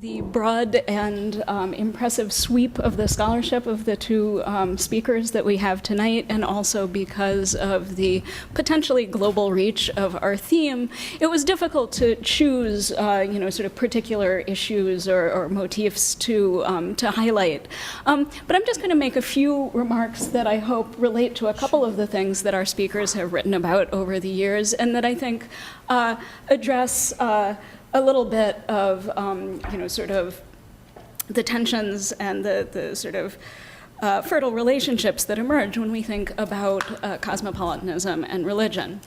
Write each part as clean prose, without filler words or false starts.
the broad and impressive sweep of the scholarship of the two speakers that we have tonight, and also because of the potentially global reach of our theme, it was difficult to choose, sort of particular issues or motifs to highlight. But I'm just going to make a few remarks that I hope relate to a couple of the things that our speakers have written about over the years, and that I think address a little bit of, sort of the tensions and the sort of fertile relationships that emerge when we think about cosmopolitanism and religion.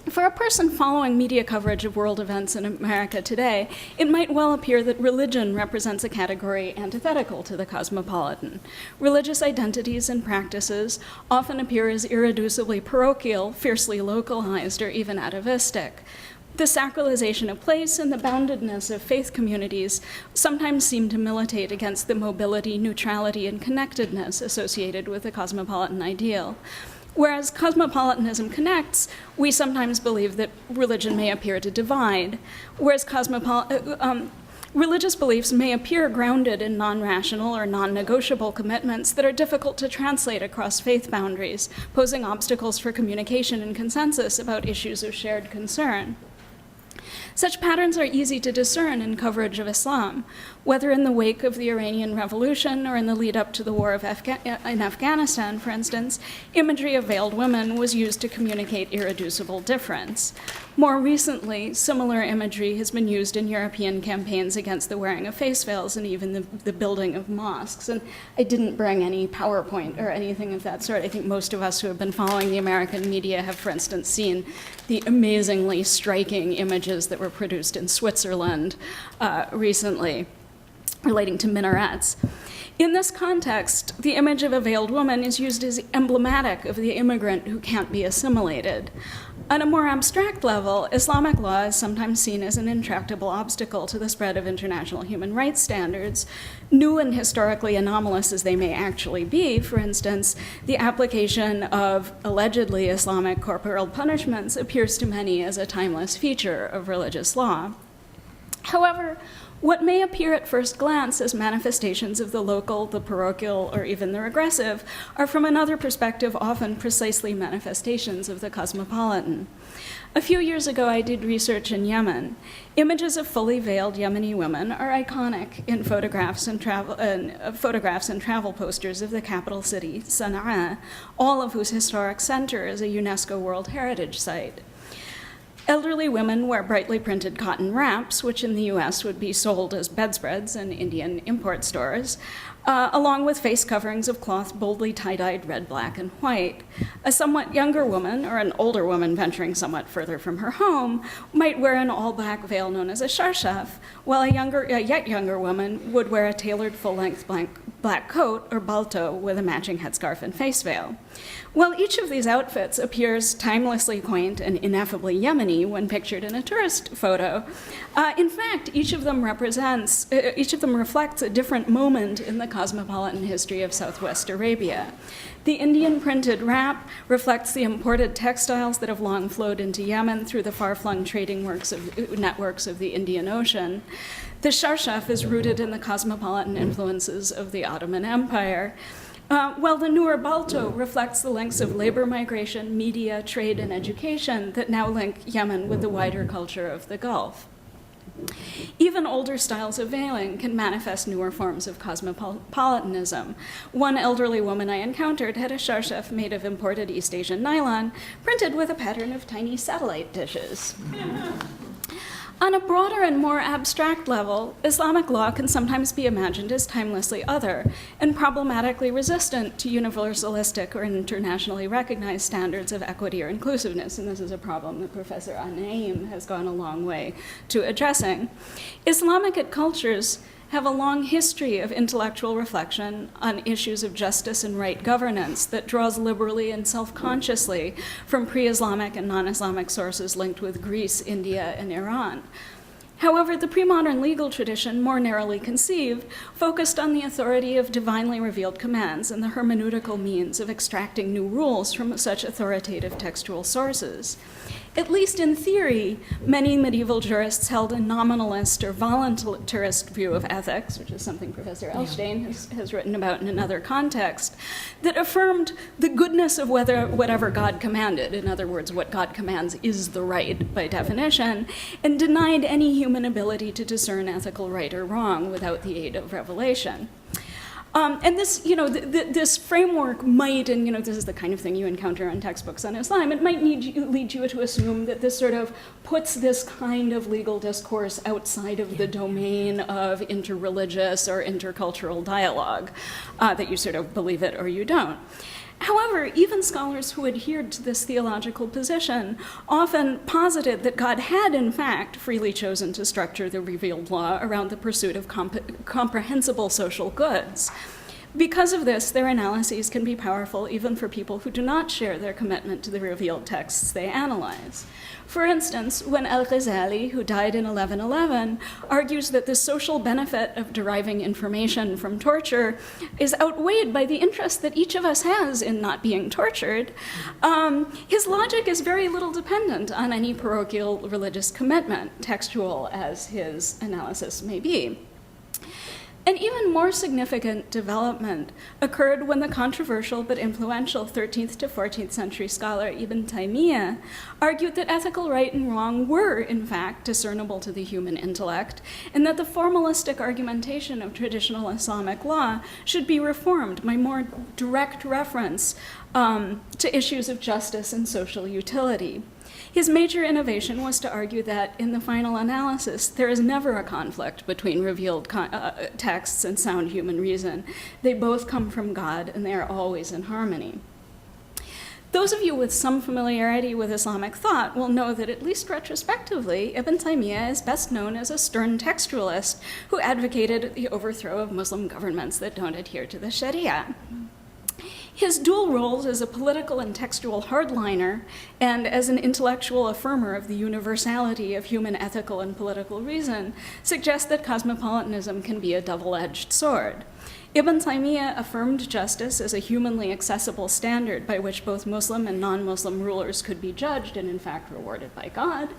For a person following media coverage of world events in America today, it might well appear that religion represents a category antithetical to the cosmopolitan. Religious identities and practices often appear as irreducibly parochial, fiercely localized, or even atavistic. The sacralization of place and the boundedness of faith communities sometimes seem to militate against the mobility, neutrality, and connectedness associated with the cosmopolitan ideal. Whereas cosmopolitanism connects, we sometimes believe that religion may appear to divide, whereas religious beliefs may appear grounded in non-rational or non-negotiable commitments that are difficult to translate across faith boundaries, posing obstacles for communication and consensus about issues of shared concern. Such patterns are easy to discern in coverage of Islam, whether in the wake of the Iranian Revolution or in the lead up to the war in Afghanistan, for instance. Imagery of veiled women was used to communicate irreducible difference. More recently, similar imagery has been used in European campaigns against the wearing of face veils and even the building of mosques. And I didn't bring any PowerPoint or anything of that sort. I think most of us who have been following the American media have, for instance, seen the amazingly striking images that were produced in Switzerland recently relating to minarets. In this context, the image of a veiled woman is used as emblematic of the immigrant who can't be assimilated. On a more abstract level, Islamic law is sometimes seen as an intractable obstacle to the spread of international human rights standards. New and historically anomalous as they may actually be, for instance, the application of allegedly Islamic corporal punishments appears to many as a timeless feature of religious law. However, what may appear at first glance as manifestations of the local, the parochial, or even the regressive are from another perspective often precisely manifestations of the cosmopolitan. A few years ago, I did research in Yemen. Images of fully veiled Yemeni women are iconic in photographs and travel posters of the capital city, Sana'a, all of whose historic center is a UNESCO World Heritage Site. Elderly women wear brightly printed cotton wraps, which in the US would be sold as bedspreads in Indian import stores, along with face coverings of cloth boldly tie-dyed red, black, and white. A somewhat younger woman, or an older woman venturing somewhat further from her home, might wear an all-black veil known as a sharshaf, while a yet younger woman would wear a tailored full-length black coat, or balto, with a matching headscarf and face veil. While each of these outfits appears timelessly quaint and ineffably Yemeni when pictured in a tourist photo, in fact, each of them reflects a different moment in the cosmopolitan history of Southwest Arabia. The Indian printed wrap reflects the imported textiles that have long flowed into Yemen through the far-flung trading networks of the Indian Ocean. The sharshaf is rooted in the cosmopolitan influences of the Ottoman Empire, while the newer balto reflects the links of labor migration, media, trade, and education that now link Yemen with the wider culture of the Gulf. Even older styles of veiling can manifest newer forms of cosmopolitanism. One elderly woman I encountered had a sharshaf made of imported East Asian nylon, printed with a pattern of tiny satellite dishes. On a broader and more abstract level, Islamic law can sometimes be imagined as timelessly other and problematically resistant to universalistic or internationally recognized standards of equity or inclusiveness, and this is a problem that Professor Naim has gone a long way to addressing. Islamic cultures have a long history of intellectual reflection on issues of justice and right governance that draws liberally and self-consciously from pre-Islamic and non-Islamic sources linked with Greece, India, and Iran. However, the pre-modern legal tradition, more narrowly conceived, focused on the authority of divinely revealed commands and the hermeneutical means of extracting new rules from such authoritative textual sources. At least in theory, many medieval jurists held a nominalist or voluntarist view of ethics, which is something Professor Elshtain has written about in another context, that affirmed the goodness of whatever God commanded. In other words, what God commands is the right by definition, and denied any human ability to discern ethical right or wrong without the aid of revelation. And this, this framework might, and this is the kind of thing you encounter in textbooks on Islam, it might lead you to assume that this sort of puts this kind of legal discourse outside of the domain of interreligious or intercultural dialogue, that you sort of believe it or you don't. However, even scholars who adhered to this theological position often posited that God had, in fact, freely chosen to structure the revealed law around the pursuit of comprehensible social goods. Because of this, their analyses can be powerful even for people who do not share their commitment to the revealed texts they analyze. For instance, when Al-Ghazali, who died in 1111, argues that the social benefit of deriving information from torture is outweighed by the interest that each of us has in not being tortured, his logic is very little dependent on any parochial religious commitment, textual as his analysis may be. An even more significant development occurred when the controversial but influential 13th to 14th century scholar Ibn Taymiyyah argued that ethical right and wrong were, in fact, discernible to the human intellect, and that the formalistic argumentation of traditional Islamic law should be reformed by more direct reference to issues of justice and social utility. His major innovation was to argue that, in the final analysis, there is never a conflict between revealed texts and sound human reason. They both come from God, and they are always in harmony. Those of you with some familiarity with Islamic thought will know that, at least retrospectively, Ibn Taymiyyah is best known as a stern textualist who advocated the overthrow of Muslim governments that don't adhere to the Sharia. His dual roles as a political and textual hardliner and as an intellectual affirmer of the universality of human ethical and political reason suggest that cosmopolitanism can be a double-edged sword. Ibn Taymiyyah affirmed justice as a humanly accessible standard by which both Muslim and non-Muslim rulers could be judged and, in fact, rewarded by God.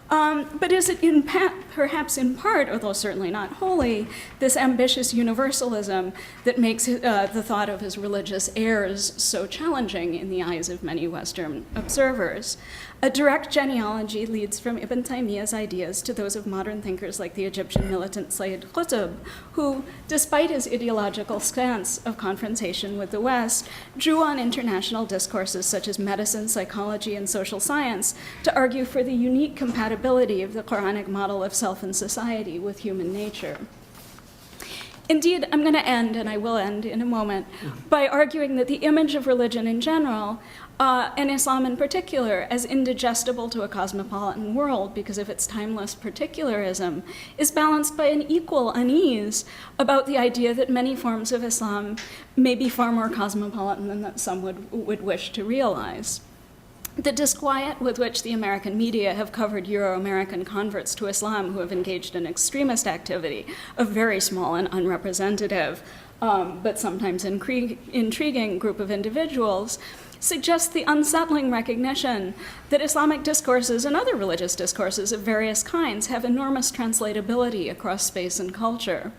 But is it perhaps in part, although certainly not wholly, this ambitious universalism that makes the thought of his religious heirs so challenging in the eyes of many Western observers? A direct genealogy leads from Ibn Taymiyyah's ideas to those of modern thinkers like the Egyptian militant Sayyid Qutb, who, despite his ideological stance of confrontation with the West, drew on international discourses such as medicine, psychology, and social science to argue for the unique compatibility of the Quranic model of self and society with human nature. Indeed, I'm going to end, and I will end in a moment, by arguing that the image of religion in general, and Islam in particular, as indigestible to a cosmopolitan world because of its timeless particularism, is balanced by an equal unease about the idea that many forms of Islam may be far more cosmopolitan than that some would wish to realize. The disquiet with which the American media have covered Euro-American converts to Islam who have engaged in extremist activity, a very small and unrepresentative, but sometimes intriguing group of individuals, suggests the unsettling recognition that Islamic discourses and other religious discourses of various kinds have enormous translatability across space and culture.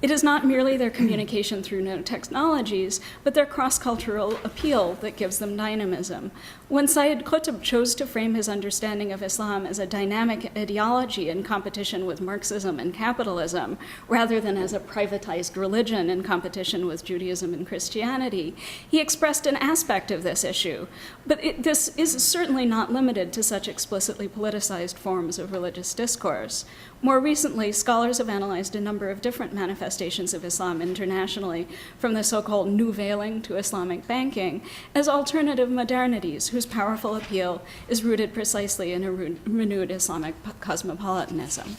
It is not merely their communication through new technologies, but their cross-cultural appeal that gives them dynamism. When Sayyid Qutb chose to frame his understanding of Islam as a dynamic ideology in competition with Marxism and capitalism, rather than as a privatized religion in competition with Judaism and Christianity, he expressed an aspect of this issue. But this is certainly not limited to such explicitly politicized forms of religious discourse. More recently, scholars have analyzed a number of different manifestations of Islam internationally, from the so-called New Veiling to Islamic banking, as alternative modernities whose powerful appeal is rooted precisely in a renewed Islamic cosmopolitanism.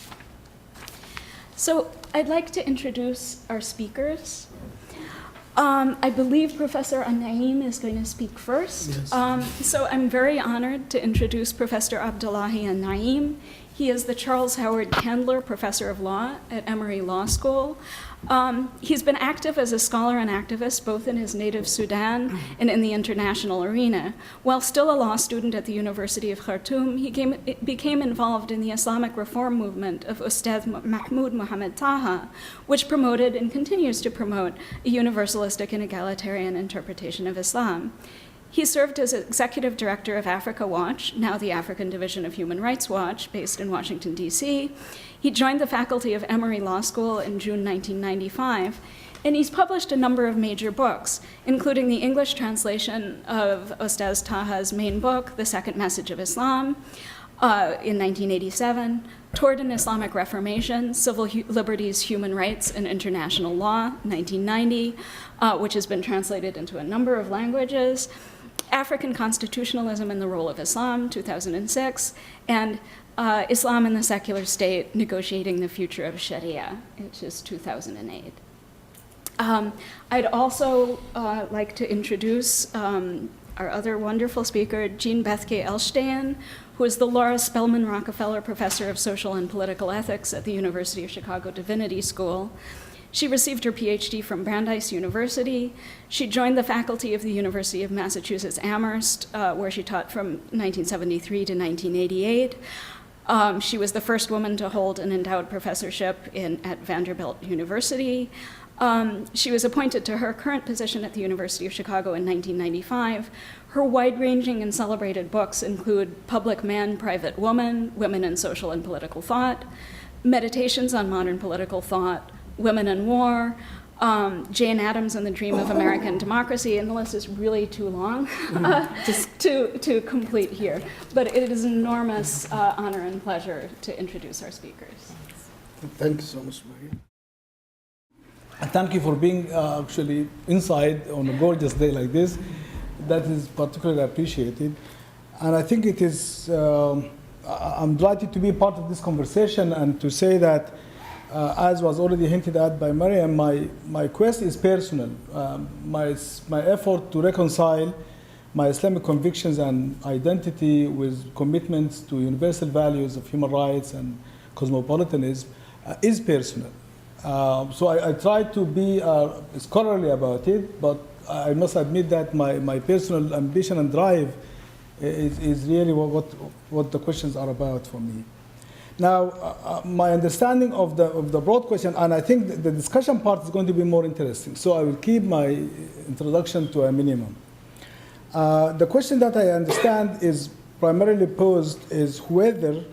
So I'd like to introduce our speakers. I believe Professor An-Naim is going to speak first. Yes. So I'm very honored to introduce Professor Abdullahi An-Naim. He is the Charles Howard Candler Professor of Law at Emory Law School. He's been active as a scholar and activist both in his native Sudan and in the international arena. While still a law student at the University of Khartoum, he became involved in the Islamic reform movement of Ustadh Mahmoud Mohammed Taha, which promoted and continues to promote a universalistic and egalitarian interpretation of Islam. He served as executive director of Africa Watch, now the African Division of Human Rights Watch, based in Washington, D.C. He joined the faculty of Emory Law School in June 1995, and he's published a number of major books, including the English translation of Ustaz Taha's main book, The Second Message of Islam, in 1987, Toward an Islamic Reformation, Civil Liberties, Human Rights, and International Law, 1990, which has been translated into a number of languages, African Constitutionalism and the Role of Islam, 2006, and Islam and the Secular State, Negotiating the Future of Sharia, which is 2008. I'd also like to introduce our other wonderful speaker, Jean Bethke Elshtain, who is the Laura Spelman Rockefeller Professor of Social and Political Ethics at the University of Chicago Divinity School. She received her PhD from Brandeis University. She joined the faculty of the University of Massachusetts Amherst, where she taught from 1973 to 1988. She was the first woman to hold an endowed professorship at Vanderbilt University. She was appointed to her current position at the University of Chicago in 1995. Her wide-ranging and celebrated books include Public Man, Private Woman, Women in Social and Political Thought, Meditations on Modern Political Thought, Women and War, Jane Addams and the Dream of American Democracy, and the list is really too long to complete here. But it is an enormous honor and pleasure to introduce our speakers. Thank you so much, Marion. Thank you for being actually inside on a gorgeous day like this. That is particularly appreciated. And I think it is, I'm delighted to be part of this conversation and to say that as was already hinted at by Mariam, my quest is personal. My effort to reconcile my Islamic convictions and identity with commitments to universal values of human rights and cosmopolitanism is personal. So I try to be scholarly about it, but I must admit that my personal ambition and drive is really what the questions are about for me. Now, my understanding of the broad question, and I think the discussion part is going to be more interesting, so I will keep my introduction to a minimum. The question that I understand is primarily posed is whether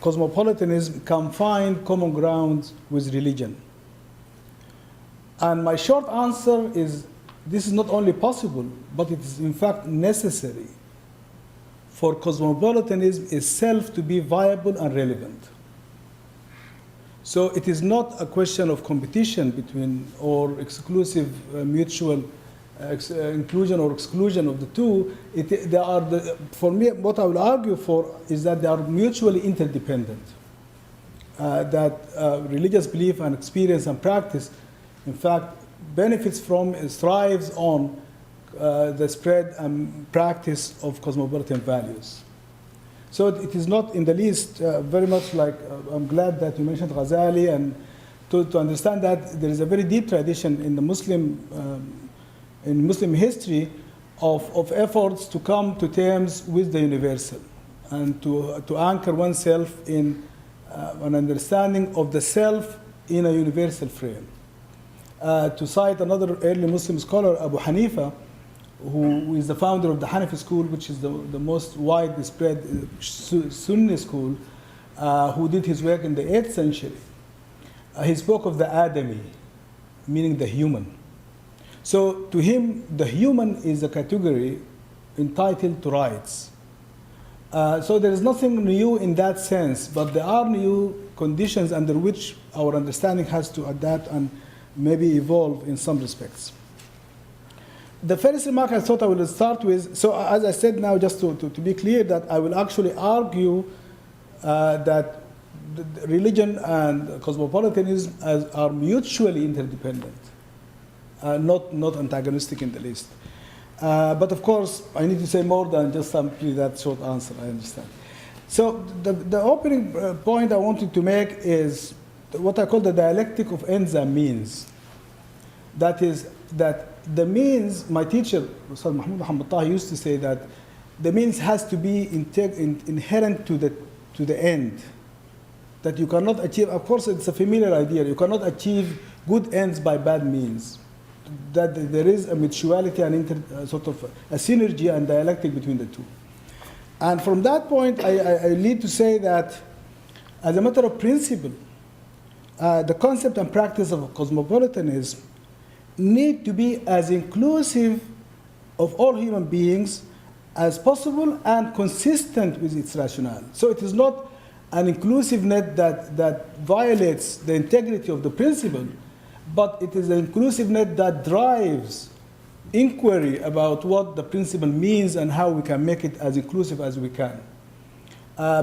cosmopolitanism can find common ground with religion. And my short answer is this is not only possible, but it is in fact necessary for cosmopolitanism itself to be viable and relevant. So it is not a question of competition between or exclusive mutual inclusion or exclusion of the two. For me, what I will argue for is that they are mutually interdependent. That religious belief and experience and practice, in fact, benefits from, thrives on the spread and practice of cosmopolitan values. So it is not in the least very much like, I'm glad that you mentioned Ghazali, and to understand that there is a very deep tradition in the Muslim history of efforts to come to terms with the universal and to anchor oneself in an understanding of the self in a universal frame. To cite another early Muslim scholar, Abu Hanifa, who is the founder of the Hanifa school, which is the most widely spread Sunni school, who did his work in the 8th century. He spoke of the Adami, meaning the human. So to him, the human is a category entitled to rights. So there is nothing new in that sense, but there are new conditions under which our understanding has to adapt and maybe evolve in some respects. The first remark I thought I will start with, so as I said now, just to be clear, that I will actually argue that religion and cosmopolitanism are mutually interdependent, not antagonistic in the least. But of course, I need to say more than just simply that short answer, I understand. So the opening point I wanted to make is what I call the dialectic of ends and means. That is, that the means, my teacher, Ustad Mahmoud Muhammad Taha, used to say that the means has to be inherent to the end. That you cannot achieve, of course it's a familiar idea, you cannot achieve good ends by bad means. That there is a mutuality and sort of a synergy and dialectic between the two. And from that point, I need to say that as a matter of principle, the concept and practice of cosmopolitanism need to be as inclusive of all human beings as possible and consistent with its rationale. So it is not an inclusive net that violates the integrity of the principle, but it is an inclusive net that drives inquiry about what the principle means and how we can make it as inclusive as we can.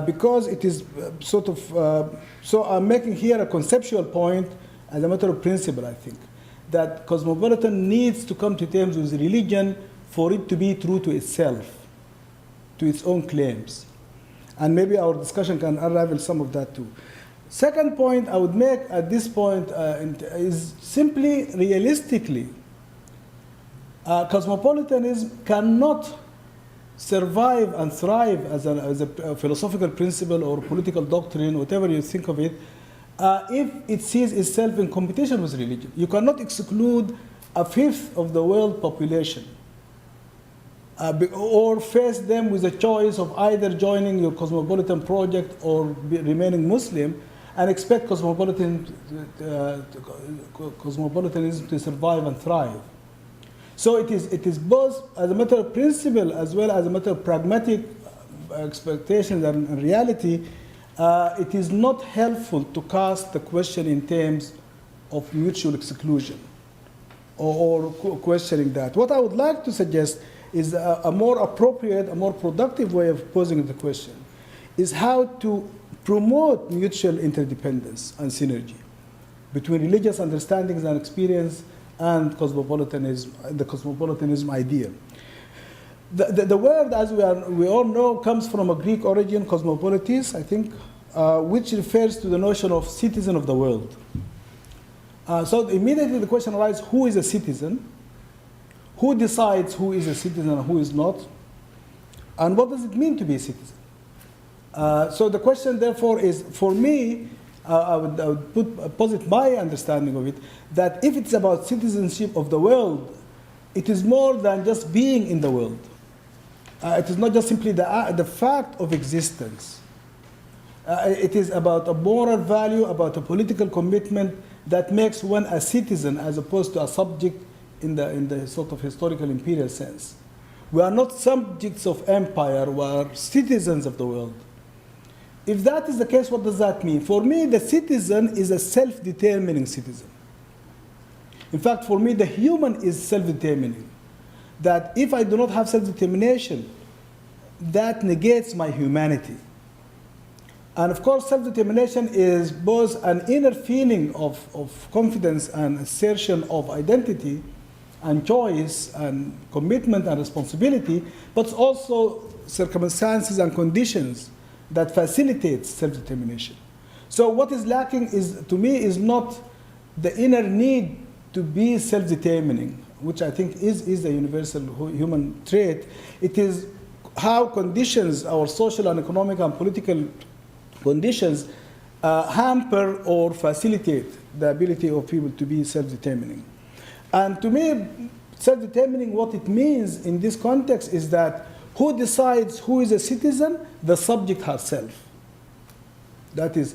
Because it is sort of, so I'm making here a conceptual point as a matter of principle, I think, that cosmopolitan needs to come to terms with religion for it to be true to itself, to its own claims. And maybe our discussion can unravel some of that too. Second point I would make at this point is simply realistically, cosmopolitanism cannot survive and thrive as a philosophical principle or political doctrine, whatever you think of it, if it sees itself in competition with religion. You cannot exclude a fifth of the world population or face them with a choice of either joining your cosmopolitan project or remaining Muslim and expect cosmopolitanism to survive and thrive. So it is both as a matter of principle as well as a matter of pragmatic expectations and reality. It is not helpful to cast the question in terms of mutual exclusion or questioning that. What I would like to suggest is a more appropriate, a more productive way of posing the question is how to promote mutual interdependence and synergy between religious understandings and experience and cosmopolitanism, the cosmopolitanism idea. The word, as we all know, comes from a Greek origin, cosmopolitis, I think, which refers to the notion of citizen of the world. So immediately the question arises, who is a citizen? Who decides who is a citizen and who is not? And what does it mean to be a citizen? So the question, therefore, is, for me, I would posit my understanding of it, that if it's about citizenship of the world, it is more than just being in the world. It is not just simply the fact of existence. It is about a moral value, about a political commitment that makes one a citizen as opposed to a subject in the sort of historical imperial sense. We are not subjects of empire, we are citizens of the world. If that is the case, what does that mean? For me, the citizen is a self-determining citizen. In fact, for me, the human is self-determining. That if I do not have self-determination, that negates my humanity. And of course, self-determination is both an inner feeling of confidence and assertion of identity and choice and commitment and responsibility, but also circumstances and conditions that facilitates self-determination. So what is lacking is, to me, is not the inner need to be self-determining, which I think is a universal human trait. It is how conditions, our social and economic and political conditions, hamper or facilitate the ability of people to be self-determining. And to me, self-determining, what it means in this context is that who decides who is a citizen? The subject herself. That is,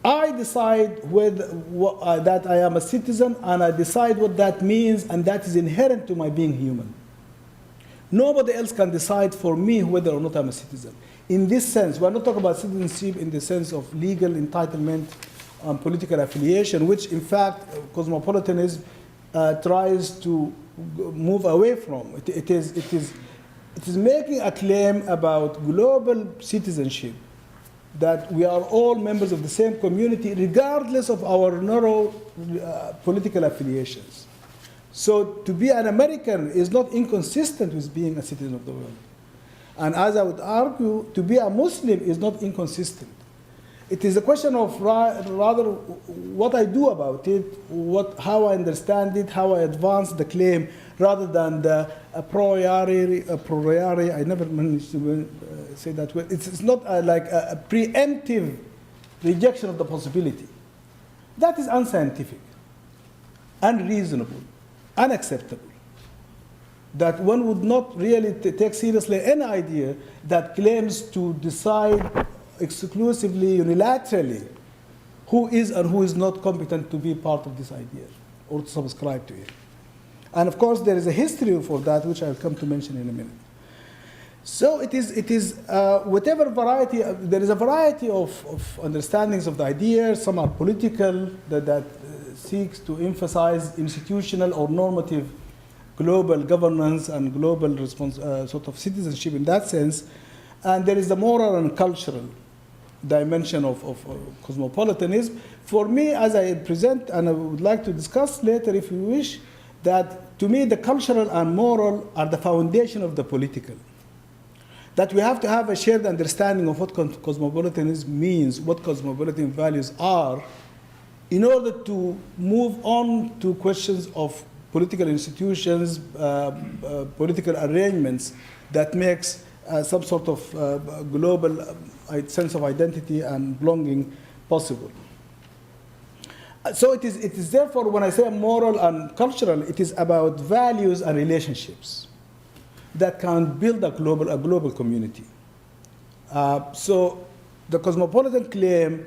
I decide that I am a citizen, and I decide what that means, and that is inherent to my being human. Nobody else can decide for me whether or not I'm a citizen. In this sense, we're not talking about citizenship in the sense of legal entitlement and political affiliation, which in fact cosmopolitanism tries to move away from. It is making a claim about global citizenship, that we are all members of the same community regardless of our narrow political affiliations. So to be an American is not inconsistent with being a citizen of the world. And as I would argue, to be a Muslim is not inconsistent. It is a question of rather what I do about it, how I understand it, how I advance the claim, rather than the a priori, I never managed to say that word. It's not like a preemptive rejection of the possibility. That is unscientific, unreasonable, unacceptable. That one would not really take seriously any idea that claims to decide exclusively, unilaterally, who is and who is not competent to be part of this idea or to subscribe to it. And of course, there is a history for that, which I'll come to mention in a minute. So it is whatever variety, there is a variety of understandings of the idea. Some are political, that seeks to emphasize institutional or normative global governance and global sort of citizenship in that sense. And there is the moral and cultural dimension of cosmopolitanism. For me, as I present, and I would like to discuss later if you wish, that to me the cultural and moral are the foundation of the political. That we have to have a shared understanding of what cosmopolitanism means, what cosmopolitan values are, in order to move on to questions of political institutions, political arrangements that makes some sort of global sense of identity and belonging possible. So it is therefore, when I say moral and cultural, it is about values and relationships that can build a global community. So the cosmopolitan claim,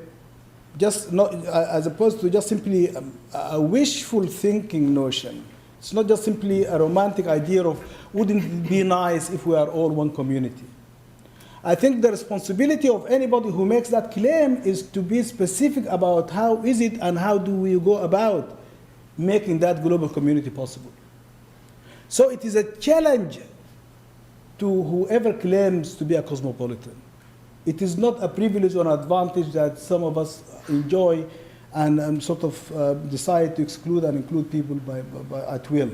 just not as opposed to just simply a wishful thinking notion. It's not just simply a romantic idea of wouldn't it be nice if we are all one community. I think the responsibility of anybody who makes that claim is to be specific about how is it and how do we go about making that global community possible. So it is a challenge to whoever claims to be a cosmopolitan. It is not a privilege or an advantage that some of us enjoy and sort of decide to exclude and include people at will.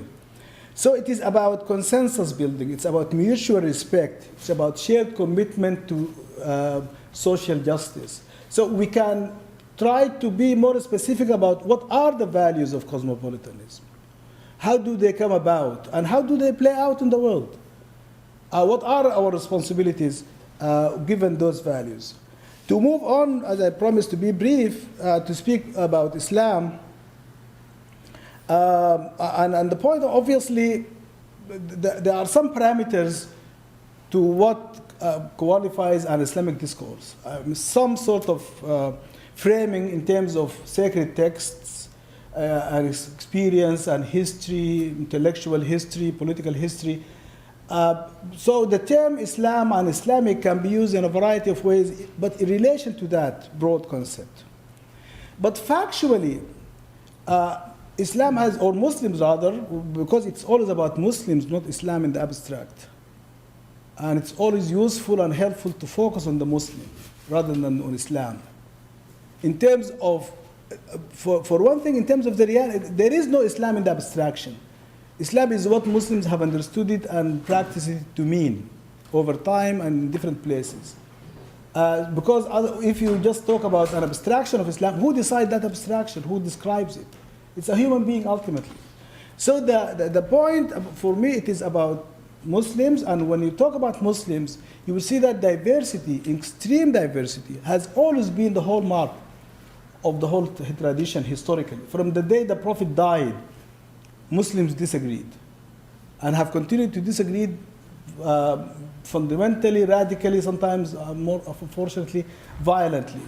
So it is about consensus building. It's about mutual respect. It's about shared commitment to social justice. So we can try to be more specific about what are the values of cosmopolitanism. How do they come about? And how do they play out in the world? What are our responsibilities given those values? To move on, as I promised to be brief, to speak about Islam, and the point, obviously, there are some parameters to what qualifies an Islamic discourse. Some sort of framing in terms of sacred texts, and experience and history, intellectual history, political history. So the term Islam and Islamic can be used in a variety of ways, but in relation to that broad concept. But factually, Islam has, or Muslims rather, because it's always about Muslims, not Islam in the abstract. And it's always useful and helpful to focus on the Muslim rather than on Islam. In terms of, for one thing, in terms of the reality, there is no Islam in the abstraction. Islam is what Muslims have understood it and practiced it to mean over time and in different places. Because if you just talk about an abstraction of Islam, who decides that abstraction? Who describes it? It's a human being ultimately. So the point for me, it is about Muslims, and when you talk about Muslims, you will see that diversity, extreme diversity, has always been the hallmark of the whole tradition historically. From the day the Prophet died, Muslims disagreed and have continued to disagree fundamentally, radically, sometimes more unfortunately, violently.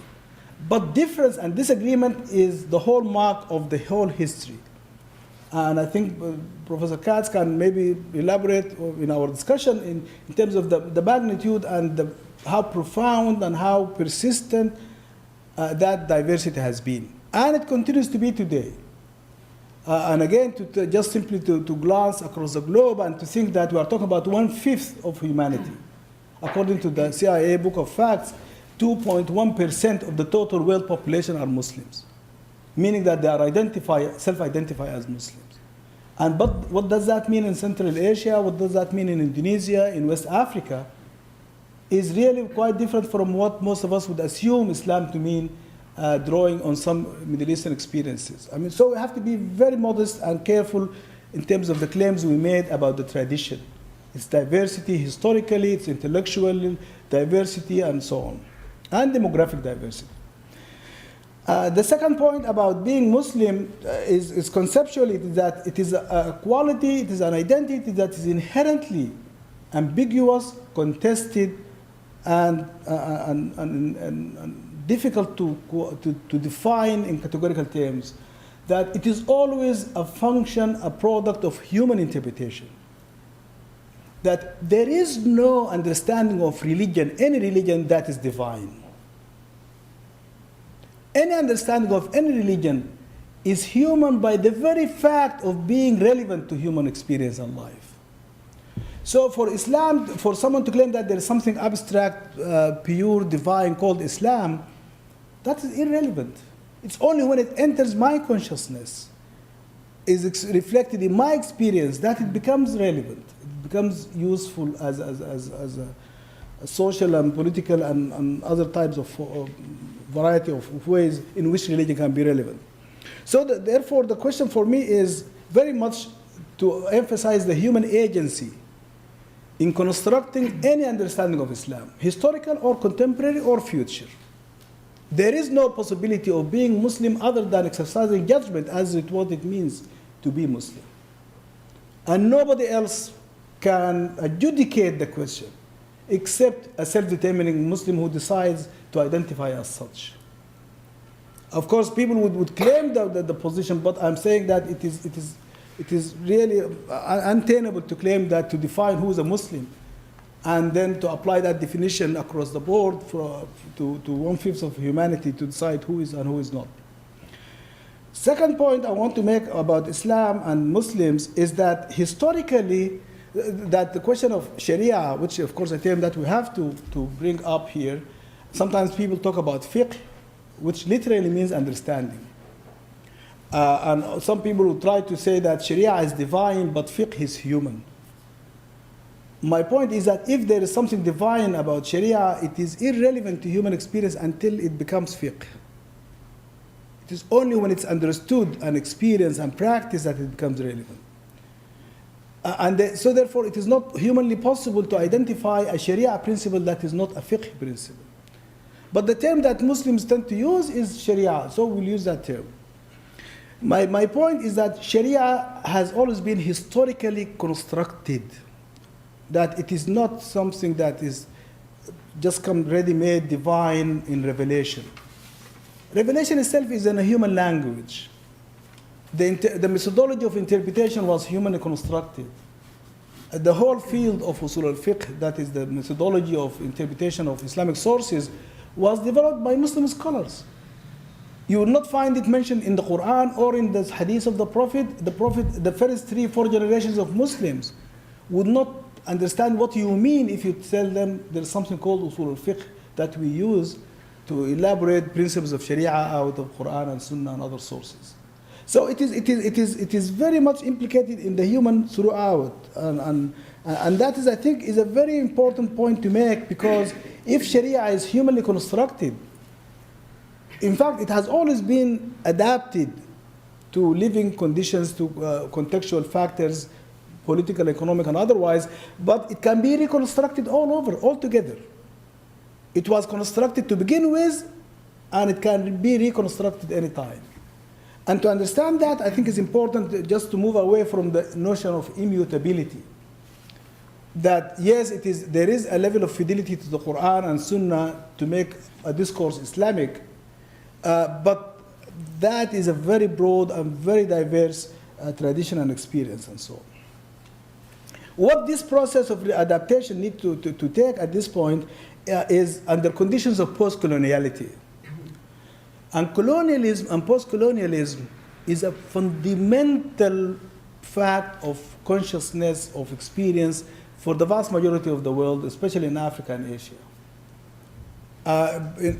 But difference and disagreement is the hallmark of the whole history. And I think Professor Katz can maybe elaborate in our discussion in terms of the magnitude and how profound and how persistent that diversity has been. And it continues to be today. And again, just simply to glance across the globe and to think that we are talking about 1/5 of humanity. According to the CIA Book of Facts, 2.1% of the total world population are Muslims, meaning that they are self-identify as Muslims. But what does that mean in Central Asia? What does that mean in Indonesia, in West Africa? is really quite different from what most of us would assume Islam to mean, drawing on some Middle Eastern experiences. I mean, so we have to be very modest and careful in terms of the claims we made about the tradition. Its diversity historically, its intellectual diversity, and so on, and demographic diversity. The second point about being Muslim is conceptually that it is a quality, it is an identity that is inherently ambiguous, contested, and difficult to define in categorical terms, that it is always a function, a product of human interpretation. That there is no understanding of religion, any religion, that is divine. Any understanding of any religion is human by the very fact of being relevant to human experience and life. So for Islam, for someone to claim that there is something abstract, pure, divine called Islam, that is irrelevant. It's only when it enters my consciousness, is reflected in my experience, that it becomes relevant. It becomes useful as a social and political and other types of variety of ways in which religion can be relevant. So therefore, the question for me is very much to emphasize the human agency in constructing any understanding of Islam, historical or contemporary or future. There is no possibility of being Muslim other than exercising judgment as to what it means to be Muslim. And nobody else can adjudicate the question except a self-determining Muslim who decides to identify as such. Of course, people would claim the position, but I'm saying that it is really untenable to claim that, to define who is a Muslim and then to apply that definition across the board to 1/5 of humanity to decide who is and who is not. Second point I want to make about Islam and Muslims is that historically, that the question of Sharia, which of course a term that we have to bring up here, sometimes people talk about fiqh, which literally means understanding. And some people will try to say that Sharia is divine, but fiqh is human. My point is that if there is something divine about Sharia, it is irrelevant to human experience until it becomes fiqh. It is only when it's understood and experienced and practiced that it becomes relevant. So therefore, it is not humanly possible to identify a Sharia principle that is not a fiqh principle. But the term that Muslims tend to use is Sharia, so we'll use that term. My point is that Sharia has always been historically constructed, that it is not something that is just come ready-made, divine in revelation. Revelation itself is in a human language. The methodology of interpretation was humanly constructed. The whole field of usul al-fiqh, that is the methodology of interpretation of Islamic sources, was developed by Muslim scholars. You will not find it mentioned in the Quran or in the hadith of the Prophet. The first 3-4 generations of Muslims would not understand what you mean if you tell them there's something called usul al-fiqh that we use to elaborate principles of Sharia out of Quran and Sunnah and other sources. So it is very much implicated in the human throughout, and that is, I think, is a very important point to make, because if Sharia is humanly constructed, in fact, it has always been adapted to living conditions, to contextual factors, political, economic, and otherwise, but it can be reconstructed all over, altogether. It was constructed to begin with, and it can be reconstructed anytime. And to understand that, I think it's important just to move away from the notion of immutability. That yes, there is a level of fidelity to the Quran and Sunnah to make a discourse Islamic, but that is a very broad and very diverse tradition and experience and so on. What this process of adaptation needs to take at this point is under conditions of post-coloniality. And colonialism and post-colonialism is a fundamental fact of consciousness, of experience for the vast majority of the world, especially in Africa and Asia.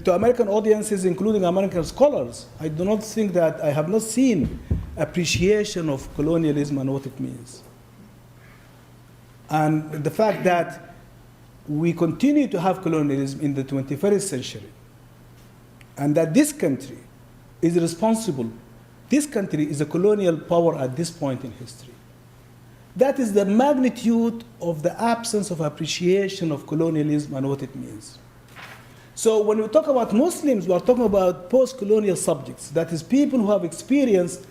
To American audiences, including American scholars, I have not seen appreciation of colonialism and what it means. And the fact that we continue to have colonialism in the 21st century, and that this country is responsible. This country is a colonial power at this point in history. That is the magnitude of the absence of appreciation of colonialism and what it means. So when we talk about Muslims, we are talking about post-colonial subjects. That is, people who have experienced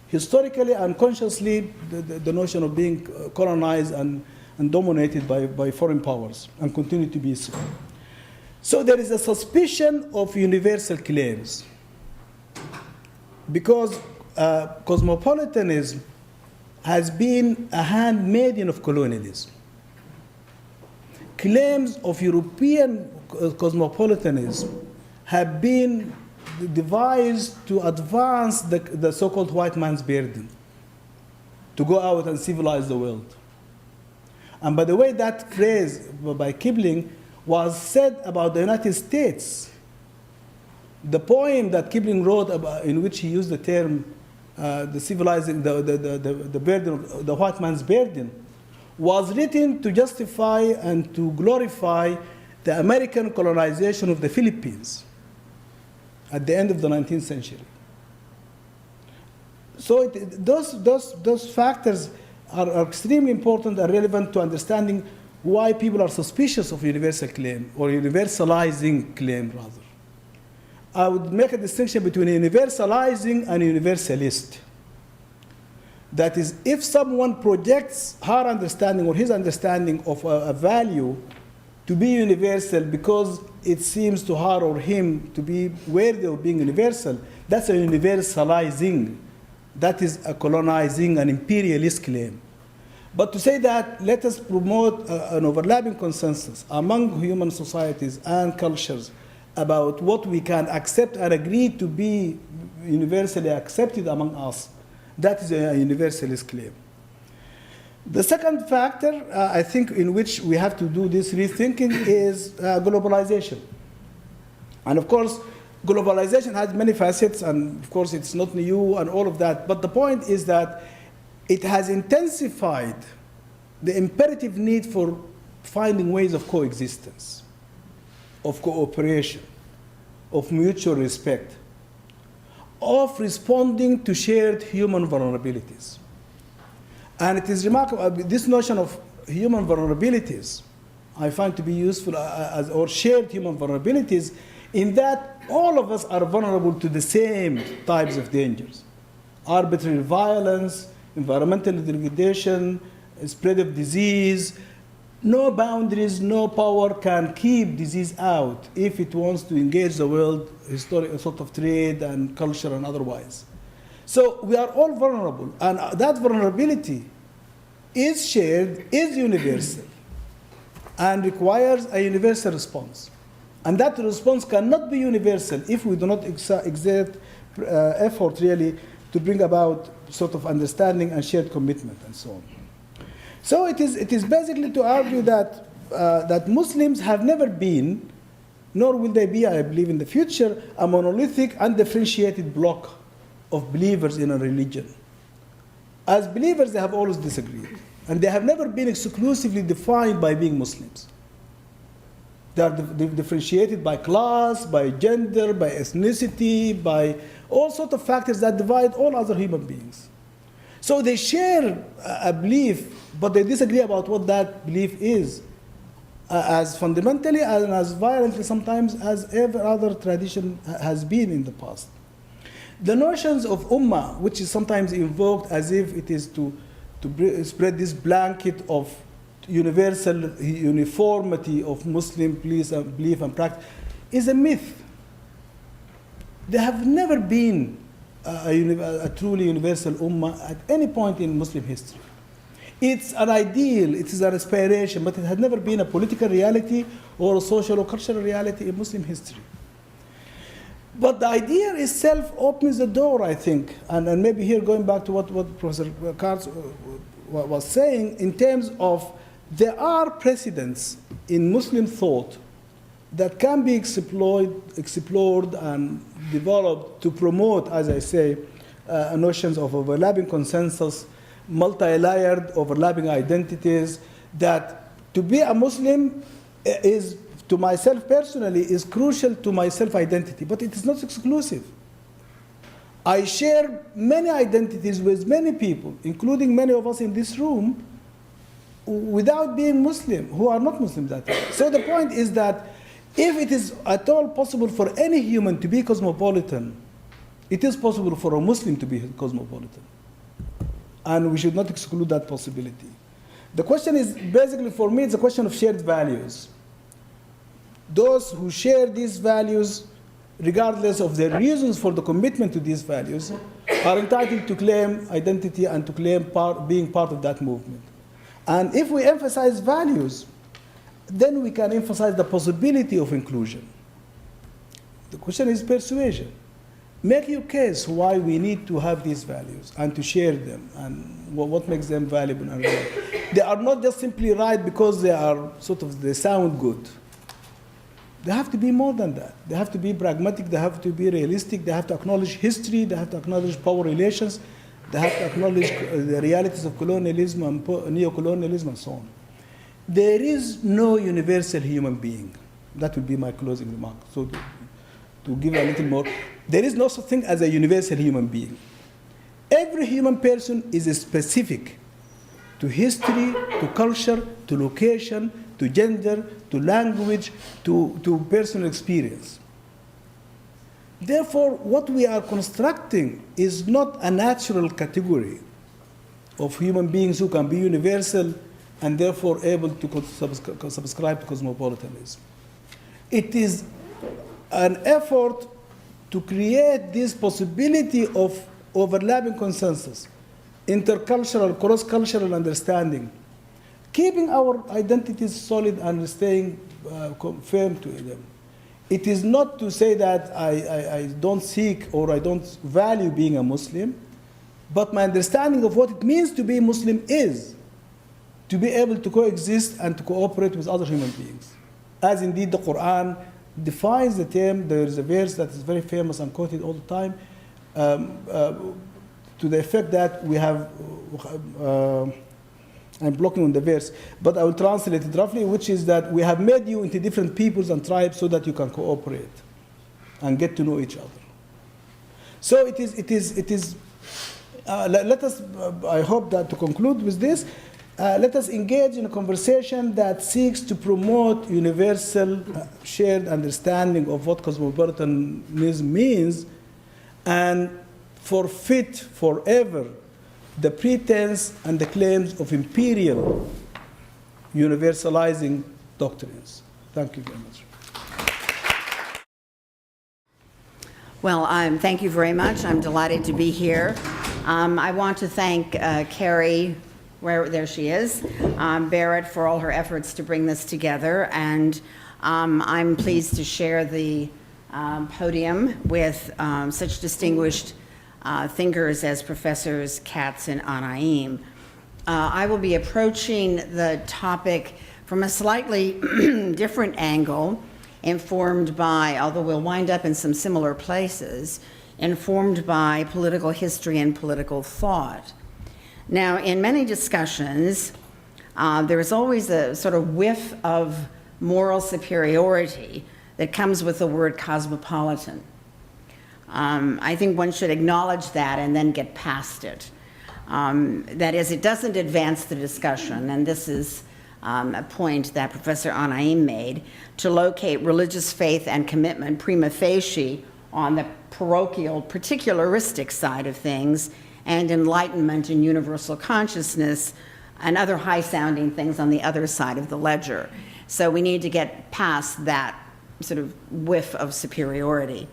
historically and consciously the notion of being colonized and dominated by foreign powers and continue to be so. So there is a suspicion of universal claims because cosmopolitanism has been a handmaiden of colonialism. Claims of European cosmopolitanism have been devised to advance the so-called white man's burden, to go out and civilize the world. And by the way, that phrase by Kipling was said about the United States. The poem that Kipling wrote about, in which he used the term the civilizing, the burden, the white man's burden, was written to justify and to glorify the American colonization of the Philippines at the end of the 19th century. So those factors are extremely important and relevant to understanding why people are suspicious of universal claim, or universalizing claim, rather. I would make a distinction between universalizing and universalist. That is, if someone projects her understanding or his understanding of a value to be universal because it seems to her or him to be worthy of being universal, that's a universalizing. That is a colonizing, an imperialist claim. But to say that let us promote an overlapping consensus among human societies and cultures about what we can accept and agree to be universally accepted among us, that is a universalist claim. The second factor, I think, in which we have to do this rethinking is globalization. And of course, globalization has many facets, and of course it's not new and all of that, but the point is that it has intensified the imperative need for finding ways of coexistence, of cooperation, of mutual respect, of responding to shared human vulnerabilities. And it is remarkable, this notion of human vulnerabilities I find to be useful or shared human vulnerabilities, in that all of us are vulnerable to the same types of dangers. Arbitrary violence, environmental degradation, spread of disease. No boundaries, no power can keep disease out if it wants to engage the world, historic sort of trade and culture and otherwise. So we are all vulnerable, and that vulnerability is shared, is universal, and requires a universal response. And that response cannot be universal if we do not exert effort really to bring about sort of understanding and shared commitment and so on. So it is basically to argue that, that Muslims have never been, nor will they be, I believe, in the future, a monolithic, undifferentiated block of believers in a religion. As believers, they have always disagreed. And they have never been exclusively defined by being Muslims. They are differentiated by class, by gender, by ethnicity, by all sorts of factors that divide all other human beings. So they share a belief, but they disagree about what that belief is, as fundamentally and as violently sometimes as every other tradition has been in the past. The notions of ummah, which is sometimes invoked as if it is to spread this blanket of universal uniformity of Muslim belief and practice, is a myth. There have never been a truly universal ummah at any point in Muslim history. It's an ideal, it is an aspiration, but it has never been a political reality or a social or cultural reality in Muslim history. But the idea itself opens the door, I think, and maybe here going back to what Professor Katz was saying, in terms of there are precedents in Muslim thought that can be explored and developed to promote, as I say, notions of overlapping consensus, multi-layered overlapping identities, that to be a Muslim is, to myself personally, is crucial to my self-identity, but it is not exclusive. I share many identities with many people, including many of us in this room, without being Muslim, who are not Muslims at all. So the point is that if it is at all possible for any human to be cosmopolitan, it is possible for a Muslim to be cosmopolitan. And we should not exclude that possibility. The question is, basically for me, it's a question of shared values. Those who share these values, regardless of their reasons for the commitment to these values, are entitled to claim identity and to claim being part of that movement. And if we emphasize values, then we can emphasize the possibility of inclusion. The question is persuasion. Make your case why we need to have these values and to share them and what makes them valuable and right. They are not just simply right because they sound good. They have to be more than that. They have to be pragmatic, they have to be realistic, they have to acknowledge history, they have to acknowledge power relations, they have to acknowledge the realities of colonialism and neo-colonialism and so on. There is no universal human being. That would be my closing remark. So to give a little more, there is no such thing as a universal human being. Every human person is specific to history, to culture, to location, to gender, to language, to personal experience. Therefore, what we are constructing is not a natural category of human beings who can be universal and therefore able to subscribe to cosmopolitanism. It is an effort to create this possibility of overlapping consensus, intercultural, cross-cultural understanding, keeping our identities solid and staying firm to them. It is not to say that I don't seek or I don't value being a Muslim, but my understanding of what it means to be Muslim is to be able to coexist and to cooperate with other human beings. As indeed the Quran defines the term. There is a verse that is very famous and quoted all the time, to the effect that we have, I'm blocking on the verse, but I will translate it roughly, which is that we have made you into different peoples and tribes so that you can cooperate and get to know each other. So it is. Let us, I hope that to conclude with this, let us engage in a conversation that seeks to promote universal shared understanding of what cosmopolitanism means and forfeit forever the pretense and the claims of imperial universalizing doctrines. Thank you very much. Well, thank you very much. I'm delighted to be here. I want to thank Carrie, there she is, Barrett, for all her efforts to bring this together. And I'm pleased to share the podium with such distinguished thinkers as Professors Katz and Anaim. I will be approaching the topic from a slightly different angle, informed by, although we'll wind up in some similar places, informed by political history and political thought. Now, in many discussions, there is always a sort of whiff of moral superiority that comes with the word cosmopolitan. I think one should acknowledge that and then get past it. That is, it doesn't advance the discussion, and this is a point that Professor Anaim made, to locate religious faith and commitment prima facie on the parochial, particularistic side of things, and enlightenment and universal consciousness and other high-sounding things on the other side of the ledger. So we need to get past that sort of whiff of superiority.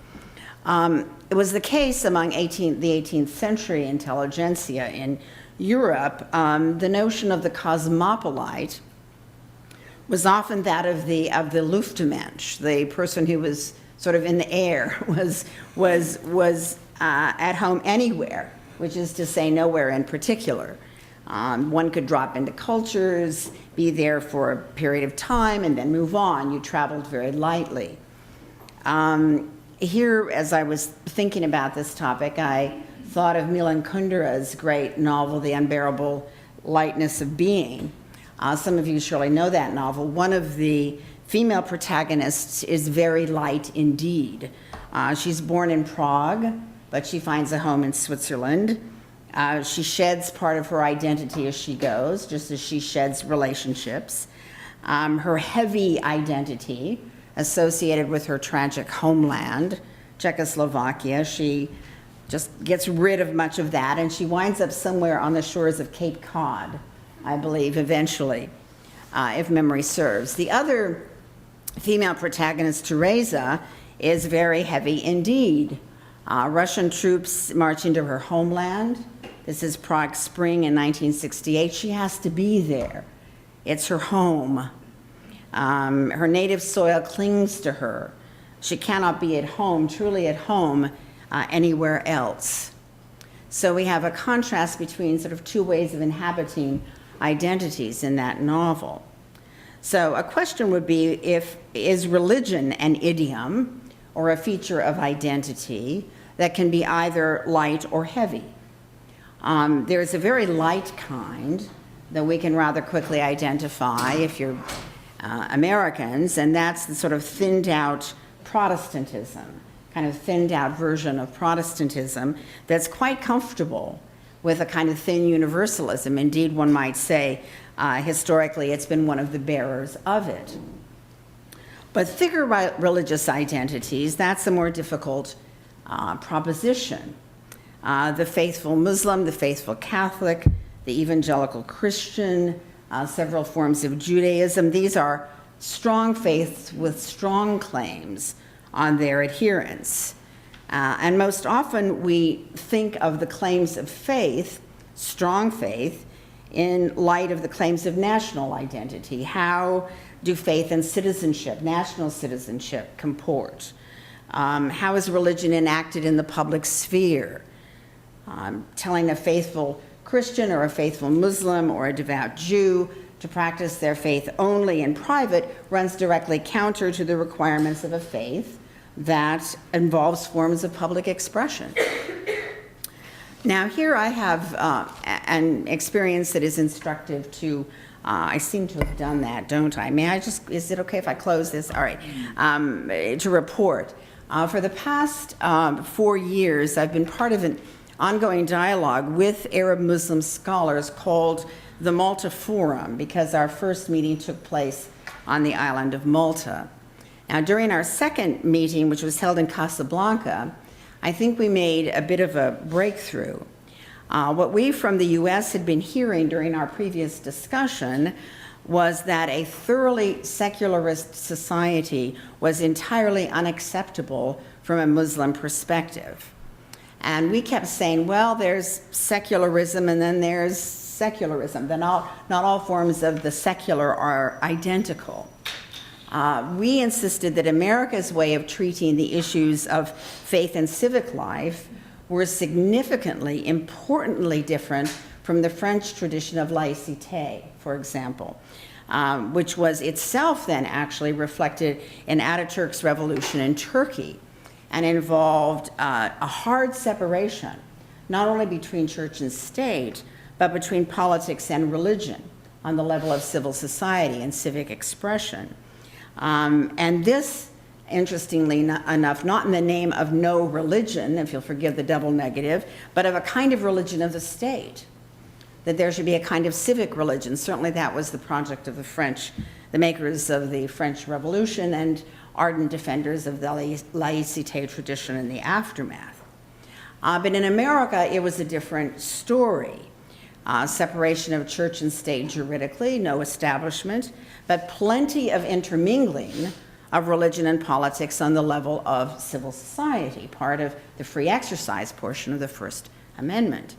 It was the case among the 18th century intelligentsia in Europe. The notion of the cosmopolite was often that of the Luftmensch, the person who was sort of in the air, was at home anywhere, which is to say nowhere in particular. One could drop into cultures, be there for a period of time, and then move on. You traveled very lightly. Here, as I was thinking about this topic, I thought of Milan Kundera's great novel, The Unbearable Lightness of Being. Some of you surely know that novel. One of the female protagonist is very light indeed. She's born in Prague, but she finds a home in Switzerland. She sheds part of her identity as she goes, just as she sheds relationships. Her heavy identity associated with her tragic homeland, Czechoslovakia, she just gets rid of much of that, and she winds up somewhere on the shores of Cape Cod, I believe, eventually, if memory serves. The other female protagonist, Teresa, is very heavy indeed. Russian troops march into her homeland. This is Prague Spring in 1968. She has to be there. It's her home. Her native soil clings to her. She cannot be at home, truly at home, anywhere else. So we have a contrast between sort of two ways of inhabiting identities in that novel. So a question would be, is religion an idiom or a feature of identity that can be either light or heavy? There's a very light kind that we can rather quickly identify if you're Americans, and that's the sort of thinned out Protestantism, kind of thinned out version of Protestantism that's quite comfortable with a kind of thin universalism. Indeed, one might say, historically, it's been one of the bearers of it. But thicker religious identities, that's a more difficult proposition. The faithful Muslim, the faithful Catholic, the evangelical Christian, several forms of Judaism, these are strong faiths with strong claims on their adherence. And most often we think of the claims of faith, strong faith, in light of the claims of national identity. How do faith and citizenship, national citizenship, comport? How is religion enacted in the public sphere? Telling a faithful Christian or a faithful Muslim or a devout Jew to practice their faith only in private runs directly counter to the requirements of a faith that involves forms of public expression. Now here I have an experience that is instructive to, I seem to have done that, don't I? May I just, is it okay if I close this? All right, to report. For the past 4 years, I've been part of an ongoing dialogue with Arab Muslim scholars called the Malta Forum, because our first meeting took place on the island of Malta. Now, during our second meeting, which was held in Casablanca, I think we made a bit of a breakthrough. What we from the US had been hearing during our previous discussion was that a thoroughly secularist society was entirely unacceptable from a Muslim perspective. And we kept saying, well, there's secularism and then there's secularism. Then not all forms of the secular are identical. We insisted that America's way of treating the issues of faith and civic life were significantly, importantly different from the French tradition of laïcité, for example, which was itself then actually reflected in Ataturk's revolution in Turkey and involved a hard separation, not only between church and state, but between politics and religion on the level of civil society and civic expression. And this, interestingly enough, not in the name of no religion, if you'll forgive the double negative, but of a kind of religion of the state, that there should be a kind of civic religion. Certainly that was the project of the French, the makers of the French Revolution and ardent defenders of the laïcité tradition in the aftermath. But in America, it was a different story. Separation of church and state juridically, no establishment, but plenty of intermingling of religion and politics on the level of civil society, part of the free exercise portion of the First Amendment.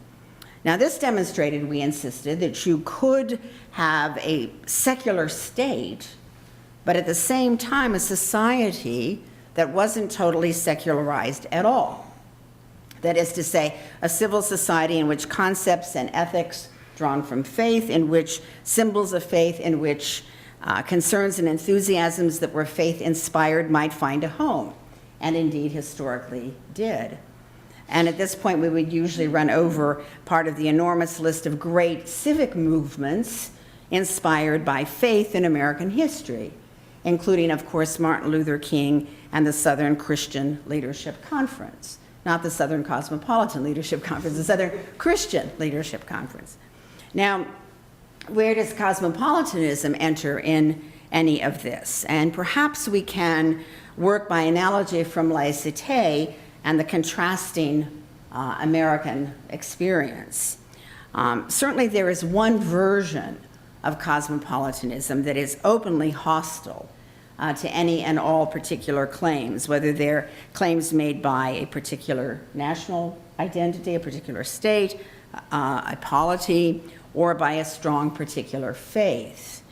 Now, this demonstrated, we insisted, that you could have a secular state, but at the same time a society that wasn't totally secularized at all. That is to say, a civil society in which concepts and ethics drawn from faith, in which symbols of faith, in which concerns and enthusiasms that were faith-inspired might find a home, and indeed historically did. And at this point, we would usually run over part of the enormous list of great civic movements inspired by faith in American history, including, of course, Martin Luther King and the Southern Christian Leadership Conference. Not the Southern Cosmopolitan Leadership Conference, the Southern Christian Leadership Conference. Now, where does cosmopolitanism enter in any of this? And perhaps we can work by analogy from laïcité and the contrasting American experience. Certainly there is one version of cosmopolitanism that is openly hostile to any and all particular claims, whether they're claims made by a particular national identity, a particular state, a polity, or by a strong particular faith.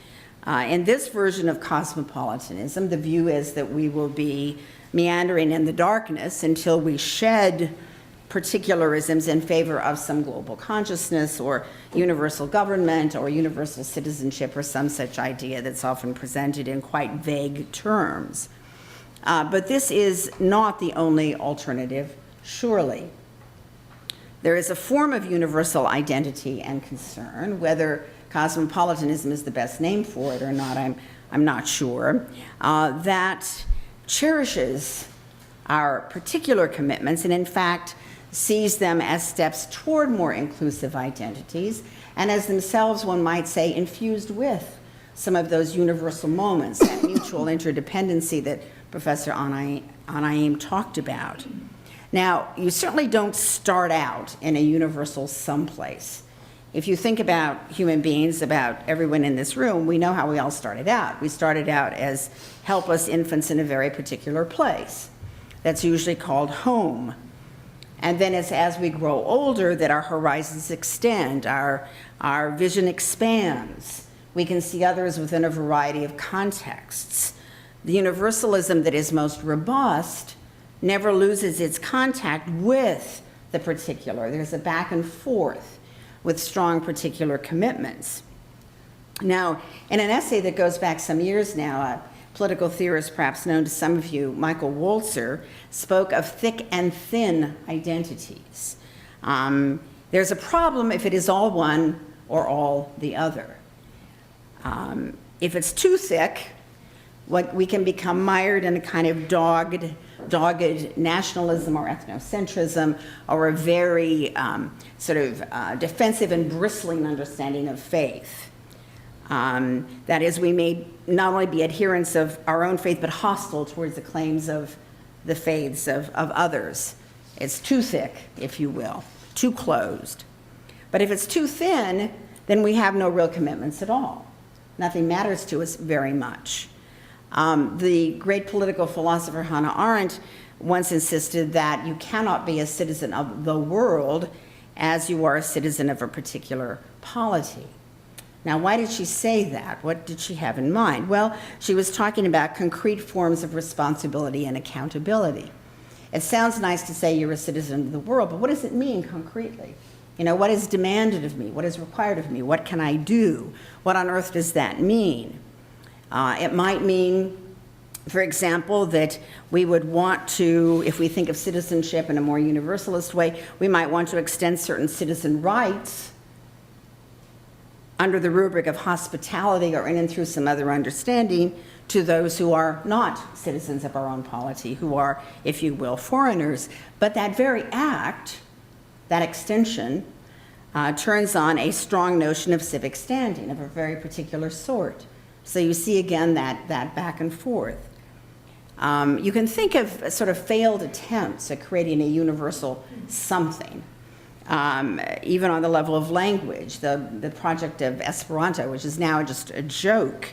In this version of cosmopolitanism, the view is that we will be meandering in the darkness until we shed particularisms in favor of some global consciousness or universal government or universal citizenship or some such idea that's often presented in quite vague terms. But this is not the only alternative, surely. There is a form of universal identity and concern, whether cosmopolitanism is the best name for it or not, I'm not sure, that cherishes our particular commitments and in fact sees them as steps toward more inclusive identities and as themselves, one might say, infused with some of those universal moments, that mutual interdependency that Professor Anaim talked about. Now, you certainly don't start out in a universal someplace. If you think about human beings, about everyone in this room, we know how we all started out. We started out as helpless infants in a very particular place. That's usually called home. And then it's as we grow older that our horizons extend, our vision expands. We can see others within a variety of contexts. The universalism that is most robust never loses its contact with the particular. There's a back and forth with strong particular commitments. Now, in an essay that goes back some years now, a political theorist perhaps known to some of you, Michael Walzer, spoke of thick and thin identities. There's a problem if it is all one or all the other. If it's too thick, we can become mired in a kind of dogged nationalism or ethnocentrism, or a very defensive and bristling understanding of faith. That is, we may not only be adherents of our own faith, but hostile towards the claims of the faiths of others. It's too thick, if you will, too closed. But if it's too thin, then we have no real commitments at all. Nothing matters to us very much. The great political philosopher Hannah Arendt once insisted that you cannot be a citizen of the world as you are a citizen of a particular polity. Now, why did she say that? What did she have in mind? Well, she was talking about concrete forms of responsibility and accountability. It sounds nice to say you're a citizen of the world, but what does it mean concretely? You know, what is demanded of me? What is required of me? What can I do? What on earth does that mean? It might mean, for example, that we would want to, if we think of citizenship in a more universalist way, we might want to extend certain citizen rights under the rubric of hospitality or in and through some other understanding to those who are not citizens of our own polity, who are, if you will, foreigners. But that very act, that extension, turns on a strong notion of civic standing of a very particular sort. So you see again that back and forth. You can think of sort of failed attempts at creating a universal something. Even on the level of language, the project of Esperanto, which is now just a joke,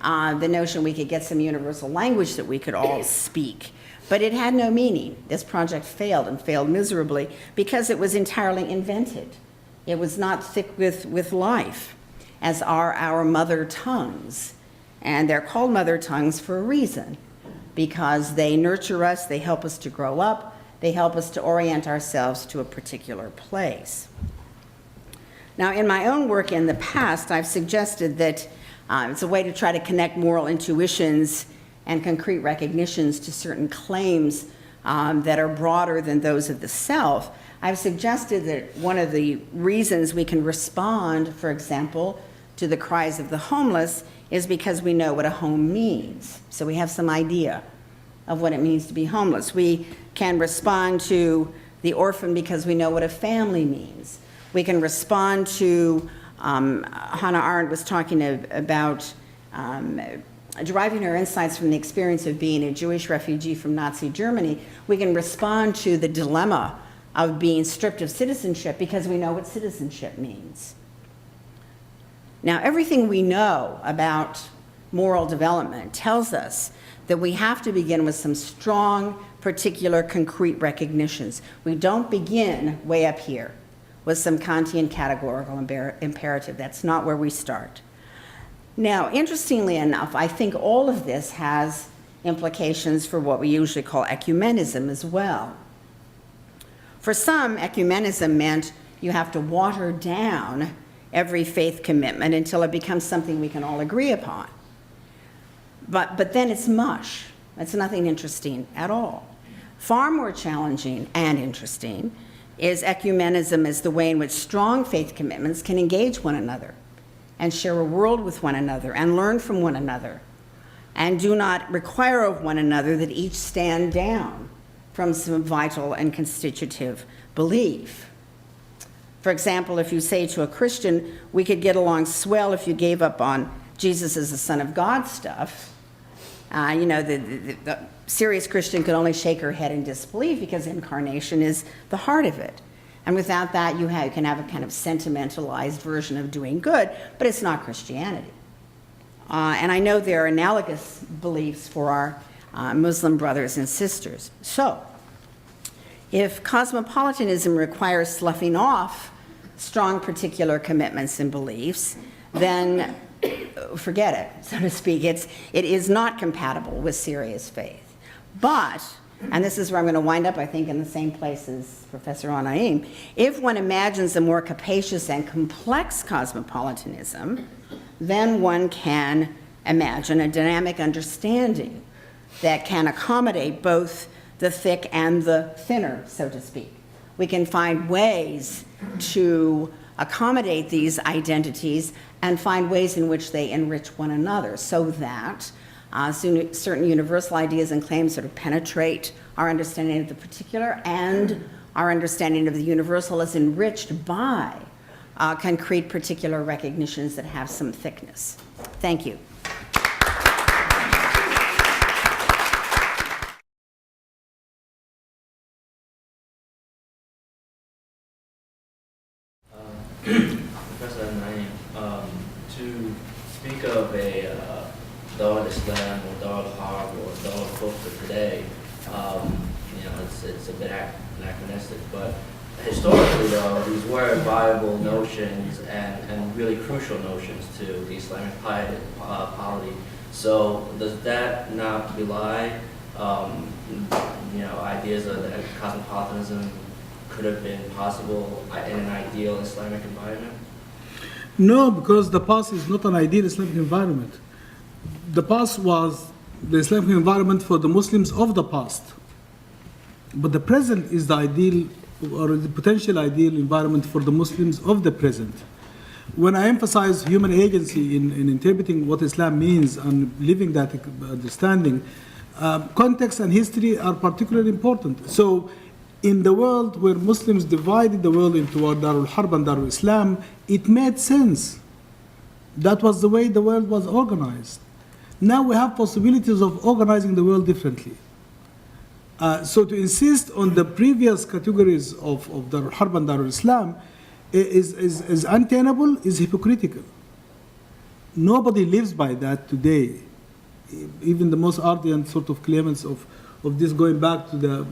the notion we could get some universal language that we could all speak. But it had no meaning. This project failed and failed miserably because it was entirely invented. It was not thick with life, as are our mother tongues. And they're called mother tongues for a reason, because they nurture us, they help us to grow up, they help us to orient ourselves to a particular place. Now, in my own work in the past, I've suggested that it's a way to try to connect moral intuitions and concrete recognitions to certain claims that are broader than those of the self. I've suggested that one of the reasons we can respond, for example, to the cries of the homeless is because we know what a home means. So we have some idea of what it means to be homeless. We can respond to the orphan because we know what a family means. We can respond to, Hannah Arendt was talking about deriving her insights from the experience of being a Jewish refugee from Nazi Germany. We can respond to the dilemma of being stripped of citizenship because we know what citizenship means. Now, everything we know about moral development tells us that we have to begin with some strong, particular, concrete recognitions. We don't begin way up here with some Kantian categorical imperative. That's not where we start. Now, interestingly enough, I think all of this has implications for what we usually call ecumenism as well. For some, ecumenism meant you have to water down every faith commitment until it becomes something we can all agree upon. But then it's mush. It's nothing interesting at all. Far more challenging and interesting is ecumenism as the way in which strong faith commitments can engage one another and share a world with one another and learn from one another and do not require of one another that each stand down from some vital and constitutive belief. For example, if you say to a Christian, we could get along swell if you gave up on Jesus as the Son of God stuff, the serious Christian could only shake her head in disbelief because incarnation is the heart of it. And without that, you can have a kind of sentimentalized version of doing good, but it's not Christianity. And I know there are analogous beliefs for our Muslim brothers and sisters. So, if cosmopolitanism requires sloughing off strong particular commitments and beliefs, then forget it, so to speak. It is not compatible with serious faith. But, and this is where I'm going to wind up, I think, in the same place as Professor Al-Naim, if one imagines a more capacious and complex cosmopolitanism, then one can imagine a dynamic understanding that can accommodate both the thick and the thinner, so to speak. We can find ways to accommodate these identities and find ways in which they enrich one another so that certain universal ideas and claims sort of penetrate our understanding of the particular, and our understanding of the universal is enriched by concrete particular recognitions that have some thickness. Thank you. Professor Naim, to speak of a Dar al-Islam or Dar al-Harb or Dar al-Kufr today, it's a bit anachronistic, but historically though, these were viable notions and really crucial notions to the Islamic polity. So does that not belie, ideas that cosmopolitanism could have been possible in an ideal Islamic environment? No, because the past is not an ideal Islamic environment. The past was the Islamic environment for the Muslims of the past. But the present is the ideal or the potential ideal environment for the Muslims of the present. When I emphasize human agency in interpreting what Islam means and living that understanding, context and history are particularly important. So in the world where Muslims divided the world into Darul Harb and Darul Islam, it made sense. That was the way the world was organized. Now we have possibilities of organizing the world differently. So to insist on the previous categories of Darul Harb and Darul Islam is untenable, is hypocritical. Nobody lives by that today. Even the most ardent sort of claimants of this going back to the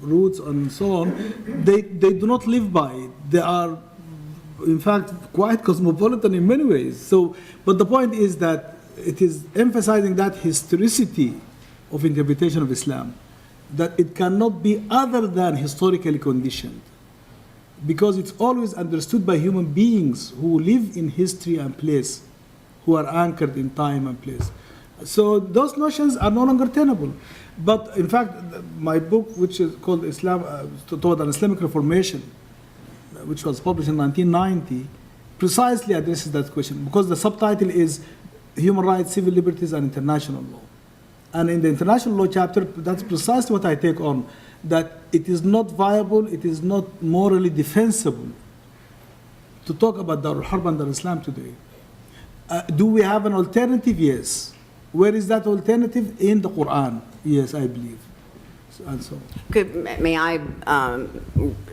roots and so on, they do not live by it. They are, in fact, quite cosmopolitan in many ways. So, but the point is that it is emphasizing that historicity of interpretation of Islam, that it cannot be other than historically conditioned, because it's always understood by human beings who live in history and place, who are anchored in time and place. So those notions are no longer tenable. But in fact, my book, which is called Islam Toward an Islamic Reformation, which was published in 1990, precisely addresses that question, because the subtitle is Human Rights, Civil Liberties, and International Law. And in the International Law chapter, that's precisely what I take on, that it is not viable, it is not morally defensible to talk about Darul Harb and Darul Islam today. Do we have an alternative? Yes. Where is that alternative? In the Quran. Yes, I believe. And so. May I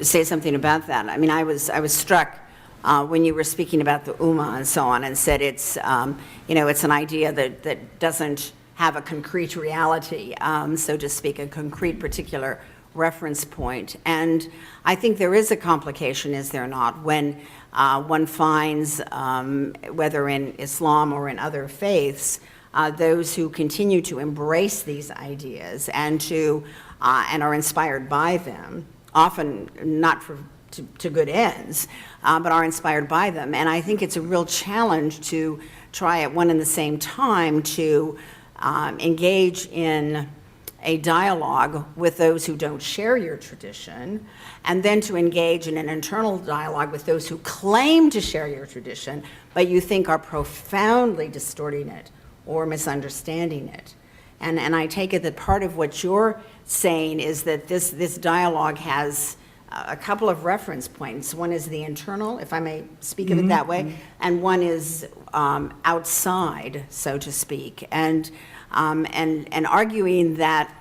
say something about that? I mean, I was struck when you were speaking about the Ummah and so on, and said it's it's an idea that doesn't have a concrete reality, so to speak, a concrete particular reference point. And I think there is a complication, is there not, when one finds, whether in Islam or in other faiths, those who continue to embrace these ideas and are inspired by them, often not to good ends, but are inspired by them. And I think it's a real challenge to try at one and the same time to engage in a dialogue with those who don't share your tradition, and then to engage in an internal dialogue with those who claim to share your tradition, but you think are profoundly distorting it or misunderstanding it. And I take it that part of what you're saying is that this dialogue has a couple of reference points. One is the internal, if I may speak of it that way, and one is outside, so to speak, and arguing that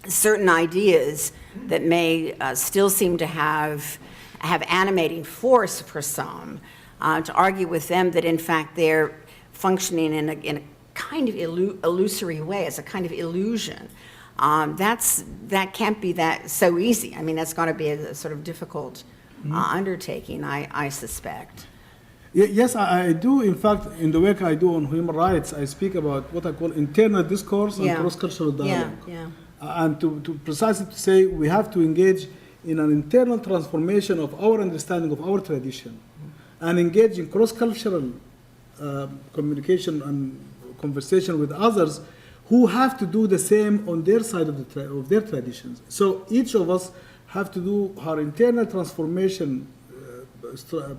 certain ideas that may still seem to have animating force for some, to argue with them that in fact they're functioning in a kind of illusory way, as a kind of illusion. That can't be that so easy. I mean, that's got to be a sort of difficult undertaking, I suspect. Yes, I do. In fact, in the work I do on human rights, I speak about what I call internal discourse and cross-cultural dialogue. And to precisely to say we have to engage in an internal transformation of our understanding of our tradition, and engage in cross-cultural communication and conversation with others who have to do the same on their side of their traditions. So each of us have to do our internal transformation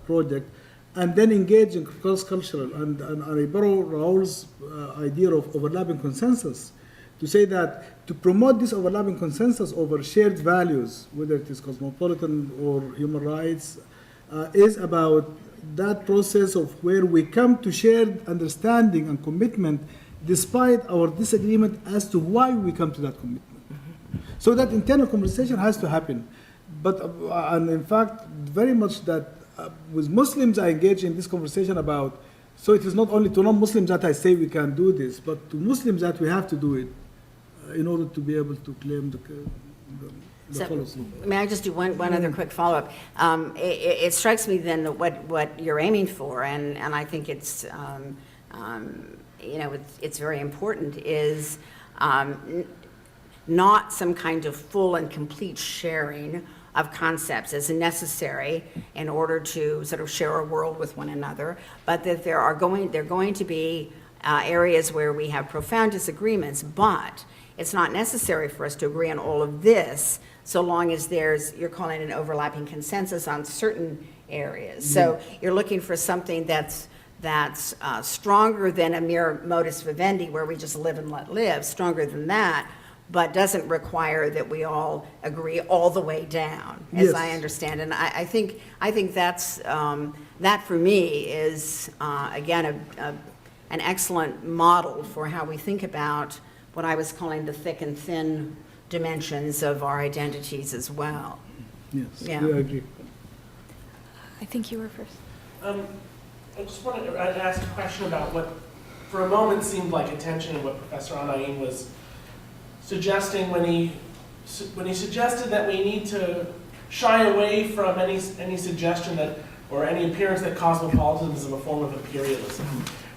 project, and then engage in cross-cultural. And I borrow Raoul's idea of overlapping consensus to say that to promote this overlapping consensus over shared values, whether it is cosmopolitan or human rights, is about that process of where we come to shared understanding and commitment despite our disagreement as to why we come to that commitment. So that internal conversation has to happen. But, and in fact, very much that with Muslims I engage in this conversation about, so it is not only to non-Muslims that I say we can do this, but to Muslims that we have to do it in order to be able to claim the follow-through. May I just do one other quick follow-up? It strikes me then that what you're aiming for, and I think it's it's very important, is not some kind of full and complete sharing of concepts as necessary in order to sort of share a world with one another, but that there are going to be areas where we have profound disagreements, but it's not necessary for us to agree on all of this so long as you're calling it an overlapping consensus on certain areas. So you're looking for something that's stronger than a mere modus vivendi where we just live and let live, stronger than that, but doesn't require that we all agree all the way down, as I understand. And I think that's that for me is again an excellent model for how we think about what I was calling the thick and thin dimensions of our identities as well. Yes, Yeah. I agree. I think you were first. I just wanted to ask a question about what, for a moment, seemed like a tension in what Professor Anaim was suggesting when he suggested that we need to shy away from any suggestion that, or any appearance that cosmopolitanism is a form of imperialism,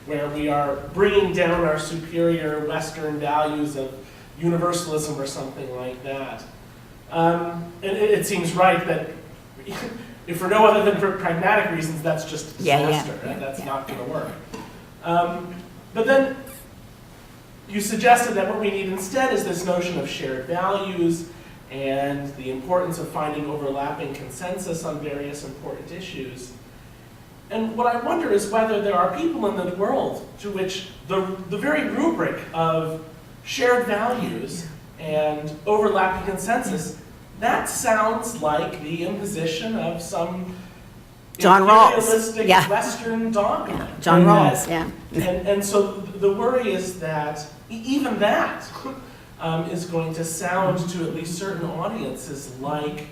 where we are bringing down our superior Western values of universalism or something like that. And it seems right that if for no other than for pragmatic reasons, that's just a disaster. Right? That's not going to work. But then you suggested that what we need instead is this notion of shared values and the importance of finding overlapping consensus on various important issues. And what I wonder is whether there are people in the world to which the very rubric of shared values and overlapping consensus, that sounds like the imposition of some John Rawls. imperialistic Yeah. Western dogma. Yeah. John And Rawls, that- yeah. And so the worry is that even that is going to sound to at least certain audiences like,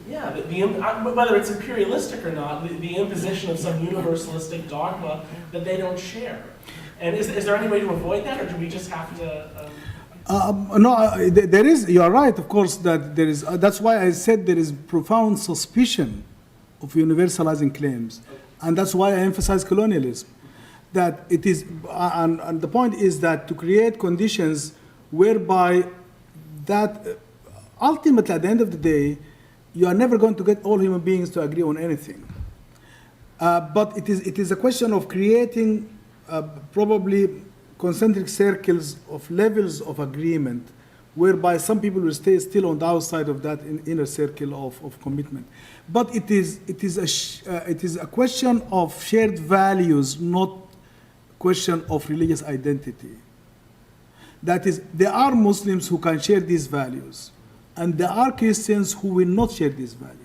yeah, whether it's imperialistic or not, the imposition of some universalistic dogma that they don't share. And is there any way to avoid that, or do we just have to? No, there is, you are right, of course, that there is, that's why I said there is profound suspicion of universalizing claims. And that's why I emphasize colonialism. That it is, and the point is that to create conditions whereby that, ultimately at the end of the day, you are never going to get all human beings to agree on anything. But it is a question of creating probably concentric circles of levels of agreement, whereby some people will stay still on the outside of that inner circle of commitment. But it is a question of shared values, not question of religious identity. That is, there are Muslims who can share these values, and there are Christians who will not share these values,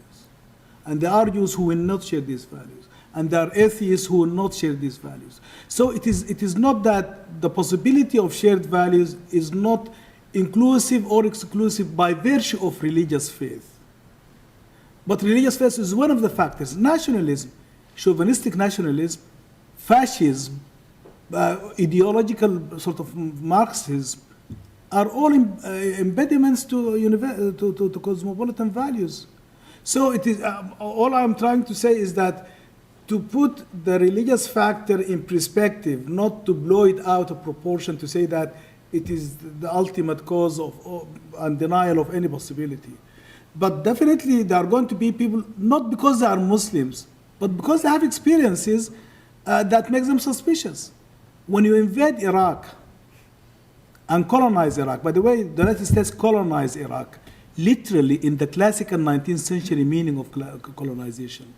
and there are Jews who will not share these values, and there are atheists who will not share these values. So it is not that the possibility of shared values is not inclusive or exclusive by virtue of religious faith. But religious faith is one of the factors. Nationalism, chauvinistic nationalism, fascism, ideological sort of Marxism are all embediments to cosmopolitan values. So it is, all I'm trying to say is that to put the religious factor in perspective, not to blow it out of proportion to say that it is the ultimate cause of and denial of any possibility. But definitely there are going to be people, not because they are Muslims, but because they have experiences that makes them suspicious. When you invade Iraq and colonize Iraq, by the way, the United States colonized Iraq, literally in the classical 19th century meaning of colonization.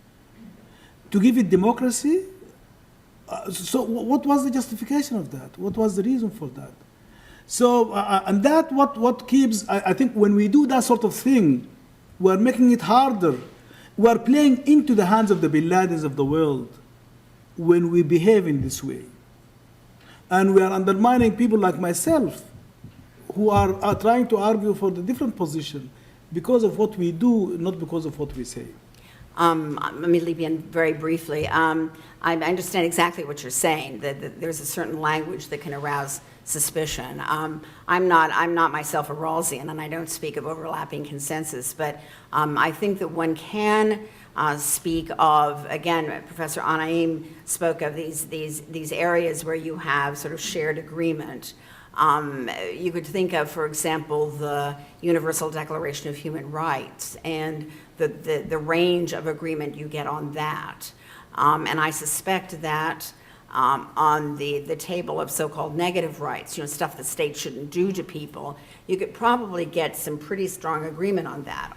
To give it democracy, so what was the justification of that? What was the reason for that? So, and that what keeps, I think when we do that sort of thing, we're making it harder. We're playing into the hands of the Bin Ladens of the world when we behave in this way. And we are undermining people like myself who are trying to argue for the different position because of what we do, not because of what we say. Let me leap in very briefly. I understand exactly what you're saying, that there's a certain language that can arouse suspicion. I'm not myself a Rawlsian, and I don't speak of overlapping consensus, but I think that one can speak of, again, Professor Anaim spoke of these areas where you have sort of shared agreement. You could think of, for example, the Universal Declaration of Human Rights and the range of agreement you get on that. And I suspect that on the table of so-called negative rights, stuff the state shouldn't do to people, you could probably get some pretty strong agreement on that.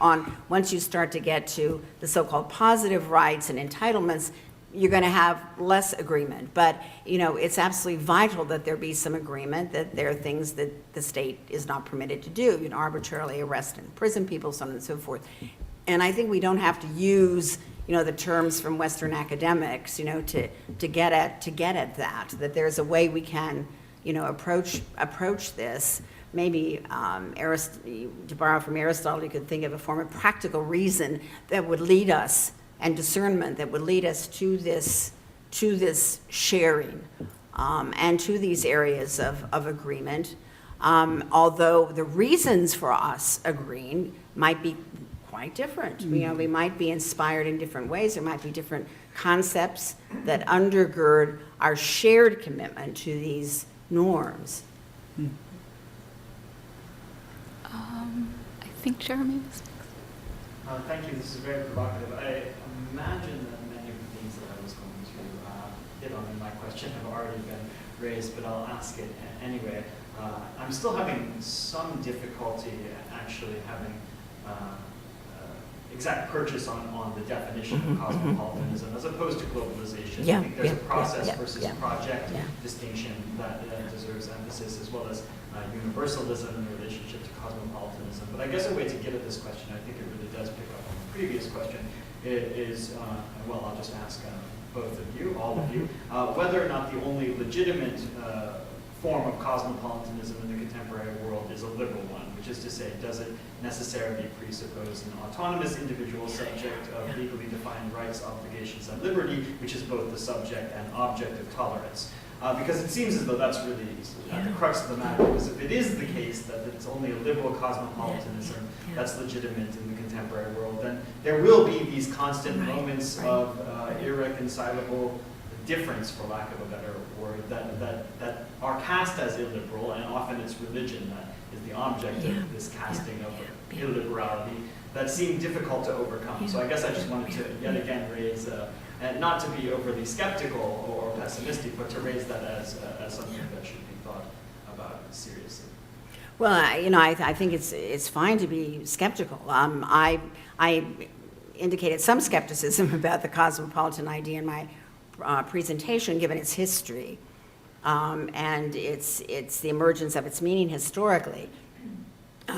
Once you start to get to the so-called positive rights and entitlements, you're going to have less agreement. But, it's absolutely vital that there be some agreement that there are things that the state is not permitted to do, arbitrarily arrest and imprison people, so on and so forth. And I think we don't have to use, the terms from Western academics, to get at that there's a way we can, approach this. Maybe, to borrow from Aristotle, you could think of a form of practical reason that would lead us, and discernment that would lead us to this sharing, and to these areas of agreement. Although the reasons for us agreeing might be quite different. We might be inspired in different ways. There might be different concepts that undergird our shared commitment to these norms. I think Jeremy was next. Thank you. This is very provocative. I imagine that many of the things that I was going to hit on in my question have already been raised, but I'll ask it anyway. I'm still having some difficulty actually having exact purchase on the definition of cosmopolitanism as opposed to globalization. Yeah, I think there's yeah, a process yeah, versus yeah, project yeah. distinction that deserves emphasis, as well as universalism in relationship to cosmopolitanism. But I guess a way to get at this question, I think it really does pick up on the previous question, is, well, I'll just ask both of you, all of you, whether or not the only legitimate form of cosmopolitanism in the contemporary world is a liberal one, which is to say, does it necessarily presuppose an autonomous individual subject of legally defined rights, obligations, and liberty, which is both the subject and object of tolerance? Because it seems as though that's really at the crux of the matter, because if it is the case that it's only a liberal cosmopolitanism that's legitimate in the contemporary world, then there will be these constant moments of irreconcilable difference, for lack of a better word, that are cast as illiberal, and often it's religion that is the object of this casting of illiberality that seem difficult to overcome. So I guess I just wanted to yet again raise, and not to be overly skeptical or pessimistic, but to raise that as something that should be thought about seriously. Well, I think it's fine to be skeptical. I indicated some skepticism about the cosmopolitan idea in my presentation, given its history and it's the emergence of its meaning historically.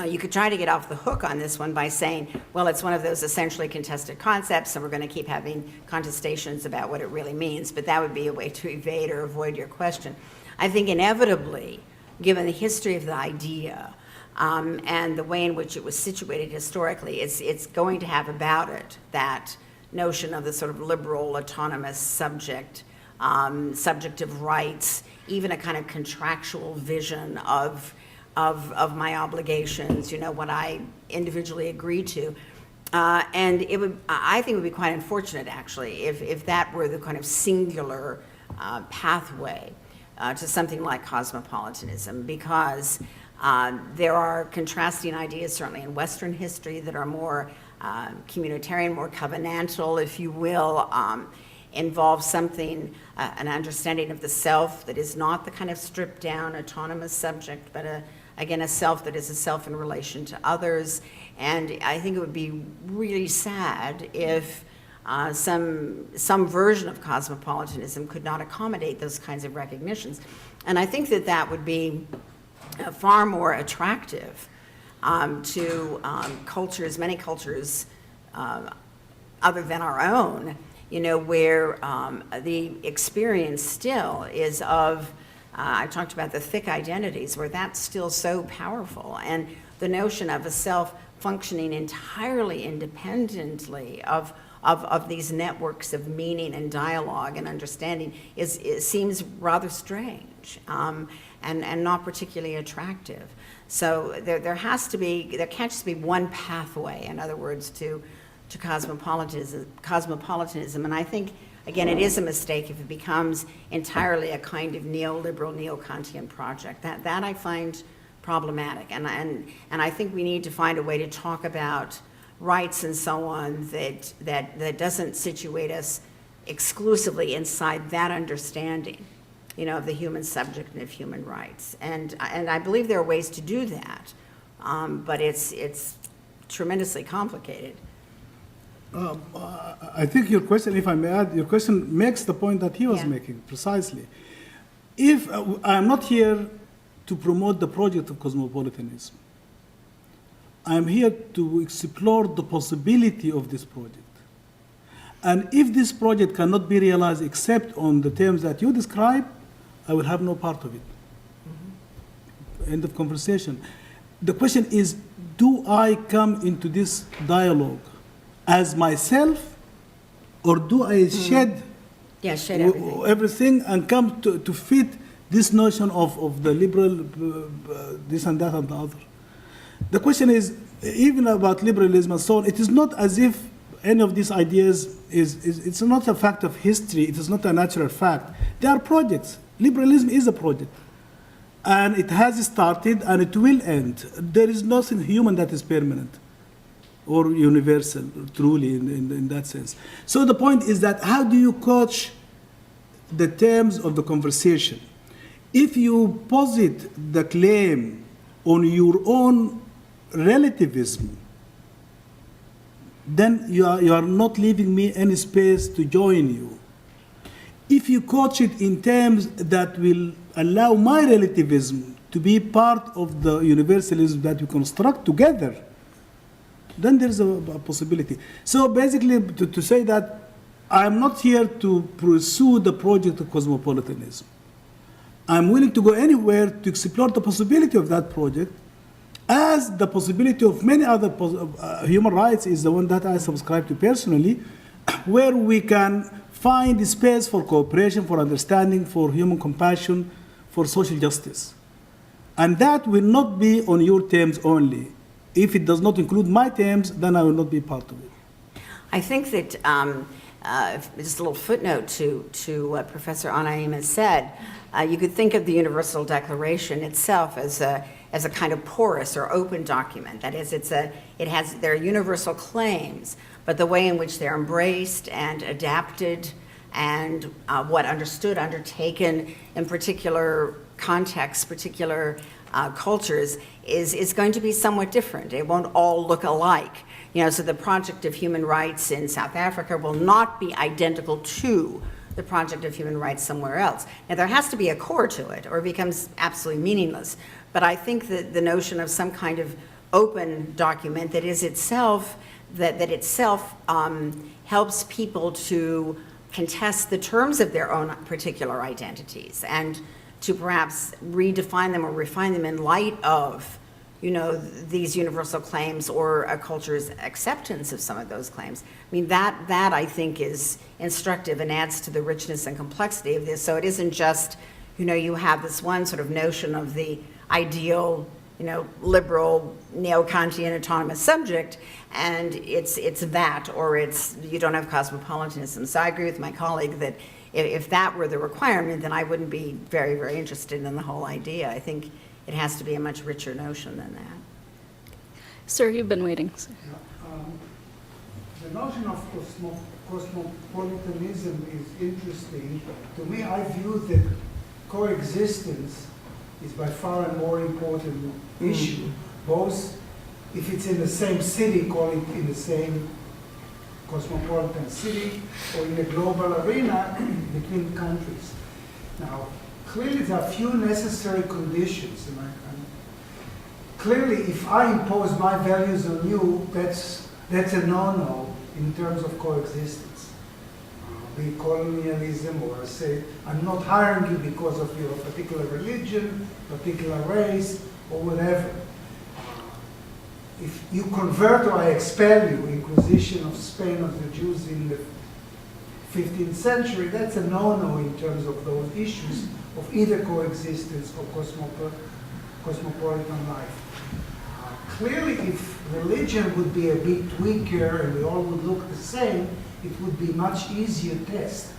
You could try to get off the hook on this one by saying, well, it's one of those essentially contested concepts, and we're going to keep having contestations about what it really means, but that would be a way to evade or avoid your question. I think inevitably, given the history of the idea and the way in which it was situated historically, it's going to have about it that notion of the sort of liberal, autonomous subject, subject of rights, even a kind of contractual vision of my obligations, what I individually agree to. And I think it would be quite unfortunate, actually, if that were the kind of singular pathway to something like cosmopolitanism, because there are contrasting ideas, certainly in Western history, that are more communitarian, more covenantal, if you will, involve something, an understanding of the self that is not the kind of stripped down autonomous subject, but again, a self that is a self in relation to others. And I think it would be really sad if some version of cosmopolitanism could not accommodate those kinds of recognitions. And I think that would be far more attractive to cultures, many cultures other than our own, where the experience still is of, I talked about the thick identities, where that's still so powerful. And the notion of a self functioning entirely independently of these networks of meaning and dialogue and understanding seems rather strange and not particularly attractive. So there can't just be one pathway, in other words, to cosmopolitanism. And I think, again, it is a mistake if it becomes entirely a kind of neoliberal, neo-Kantian project. That I find problematic. And I think we need to find a way to talk about rights and so on that doesn't situate us exclusively inside that understanding, of the human subject and of human rights. And I believe there are ways to do that, but it's tremendously complicated. I think your question, if I may add, your question makes the point that he was making, precisely. If I'm not here to promote the project of cosmopolitanism, I'm here to explore the possibility of this project. And if this project cannot be realized except on the terms that you describe, I will have no part of it. Mm-hmm. End of conversation. The question is, do I come into this dialogue as myself, or do I shed everything and come to fit this notion of the liberal this and that and the other? The question is, even about liberalism and so on, it is not as if any of these ideas it's not a fact of history, it is not a natural fact. They are projects. Liberalism is a project. And it has started and it will end. There is nothing human that is permanent or universal, truly, in that sense. So the point is that how do you coach the terms of the conversation? If you posit the claim on your own relativism, then you are not leaving me any space to join you. If you coach it in terms that will allow my relativism to be part of the universalism that we construct together, then there's a possibility. So basically, to say that I'm not here to pursue the project of cosmopolitanism. I'm willing to go anywhere to explore the possibility of that project, as the possibility of many other human rights is the one that I subscribe to personally, where we can find the space for cooperation, for understanding, for human compassion, for social justice. And that will not be on your terms only. If it does not include my terms, then I will not be part of it. I think that, just a little footnote to what Professor Anaim has said, you could think of the Universal Declaration itself as a kind of porous or open document. That is, there are universal claims, but the way in which they're embraced and adapted and what undertaken in particular contexts, particular cultures is going to be somewhat different. It won't all look alike. So the project of human rights in South Africa will not be identical to the project of human rights somewhere else. Now, there has to be a core to it, or it becomes absolutely meaningless. But I think that the notion of some kind of open document that is itself, that itself helps people to contest the terms of their own particular identities and to perhaps redefine them or refine them in light of, these universal claims or a culture's acceptance of some of those claims. I mean, that I think is instructive and adds to the richness and complexity of this. So it isn't just, you have this one sort of notion of the ideal, liberal, neo-Kantian autonomous subject, and it's that, or you don't have cosmopolitanism. So I agree with my colleague that if that were the requirement, then I wouldn't be very, very interested in the whole idea. I think it has to be a much richer notion than that. Sir, you've been waiting. The notion of cosmopolitanism is interesting. To me, I view that coexistence is by far a more important issue, both if it's in the same city, call it in the same cosmopolitan city, or in a global arena between countries. Now, clearly there are few necessary conditions. Clearly, if I impose my values on you, that's a no-no in terms of coexistence. Be it colonialism, or say, I'm not hiring you because of your particular religion, particular race, or whatever. If you convert or I expel you, Inquisition of Spain of the Jews in the 15th century, that's a no-no in terms of those issues of either coexistence or cosmopolitan life. Clearly, if religion would be a bit weaker and we all would look the same, it would be much easier test.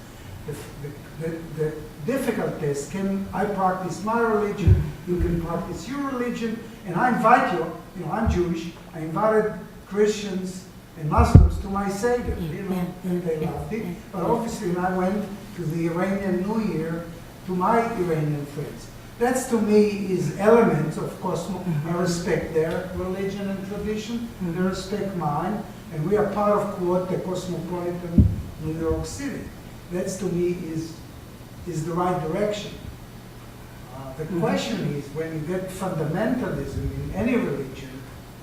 The difficult test, can I practice my religion, you can practice your religion, and I invite you, I'm Jewish, I invited Christians and Muslims to my Seder, and they loved it. But obviously when I went to the Iranian New Year, to my Iranian friends. That's to me is elements of I respect their religion and tradition, they respect mine, and we are part of quote the cosmopolitan New York City. That's to me is the right direction. The question is when you get fundamentalism in any religion,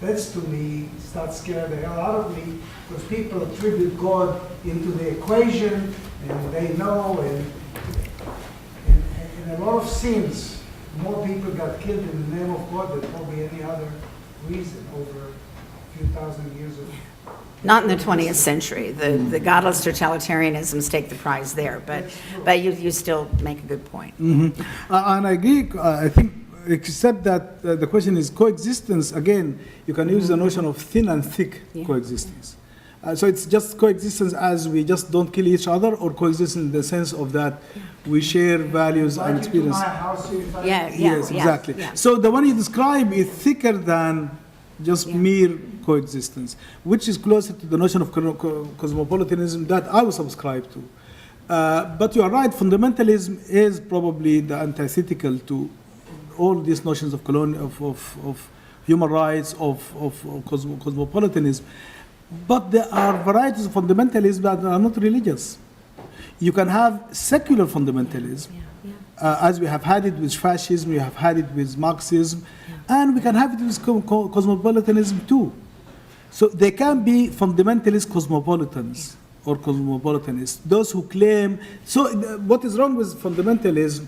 that's to me starts scaring the hell out of me because people attribute God into the equation and they know and a lot of sins, more people got killed in the name of God than probably any other reason over a few thousand years of. Not in the 20th century. The godless totalitarianisms take the prize there, but you still make a good point. And I agree, I think, except that the question is coexistence. Again, you can use the notion of thin and thick coexistence. So it's just coexistence as we just don't kill each other, or coexistence in the sense of that we share values and experience. Yes, exactly. Yeah. So the one you describe is thicker than just mere coexistence, which is closer to the notion of cosmopolitanism that I would subscribe to. But you are right, fundamentalism is probably the antithetical to all these notions of human rights, of cosmopolitanism. But there are varieties of fundamentalism that are not religious. You can have secular fundamentalism, as we have had it with fascism, we have had it with Marxism, and we can have it with cosmopolitanism too. So there can be fundamentalist cosmopolitans or cosmopolitanists, those who claim. So what is wrong with fundamentalism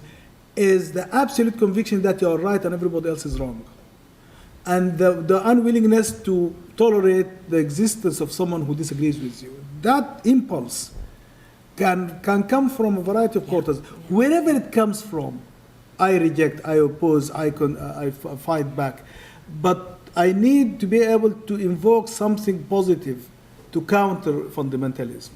is the absolute conviction that you are right and everybody else is wrong. And the unwillingness to tolerate the existence of someone who disagrees with you. That impulse can come from a variety of quarters. Wherever it comes from, I reject, I oppose, I fight back. But I need to be able to invoke something positive to counter fundamentalism.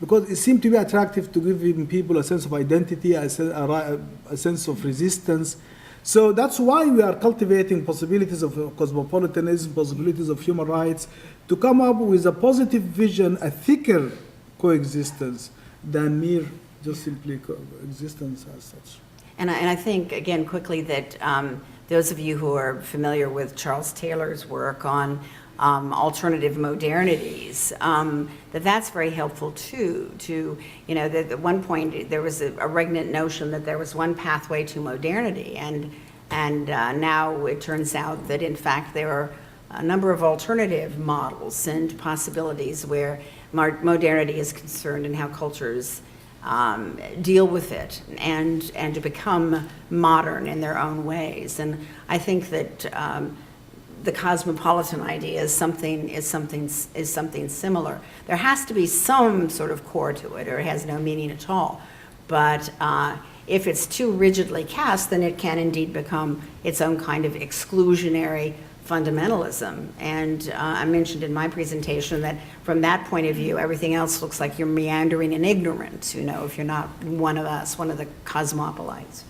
Because it seemed to be attractive to give people a sense of identity, a sense of resistance. So that's why we are cultivating possibilities of cosmopolitanism, possibilities of human rights, to come up with a positive vision, a thicker coexistence than mere just simply existence as such. And I think, again, quickly, that those of you who are familiar with Charles Taylor's work on alternative modernities, that's very helpful too. That at one point there was a regnant notion that there was one pathway to modernity, and now it turns out that in fact there are a number of alternative models and possibilities where modernity is concerned and how cultures deal with it and to become modern in their own ways. And I think that the cosmopolitan idea is something similar. There has to be some sort of core to it, or it has no meaning at all. But if it's too rigidly cast, then it can indeed become its own kind of exclusionary fundamentalism. And I mentioned in my presentation that from that point of view, everything else looks like you're meandering and ignorant, if you're not one of us, one of the cosmopolites.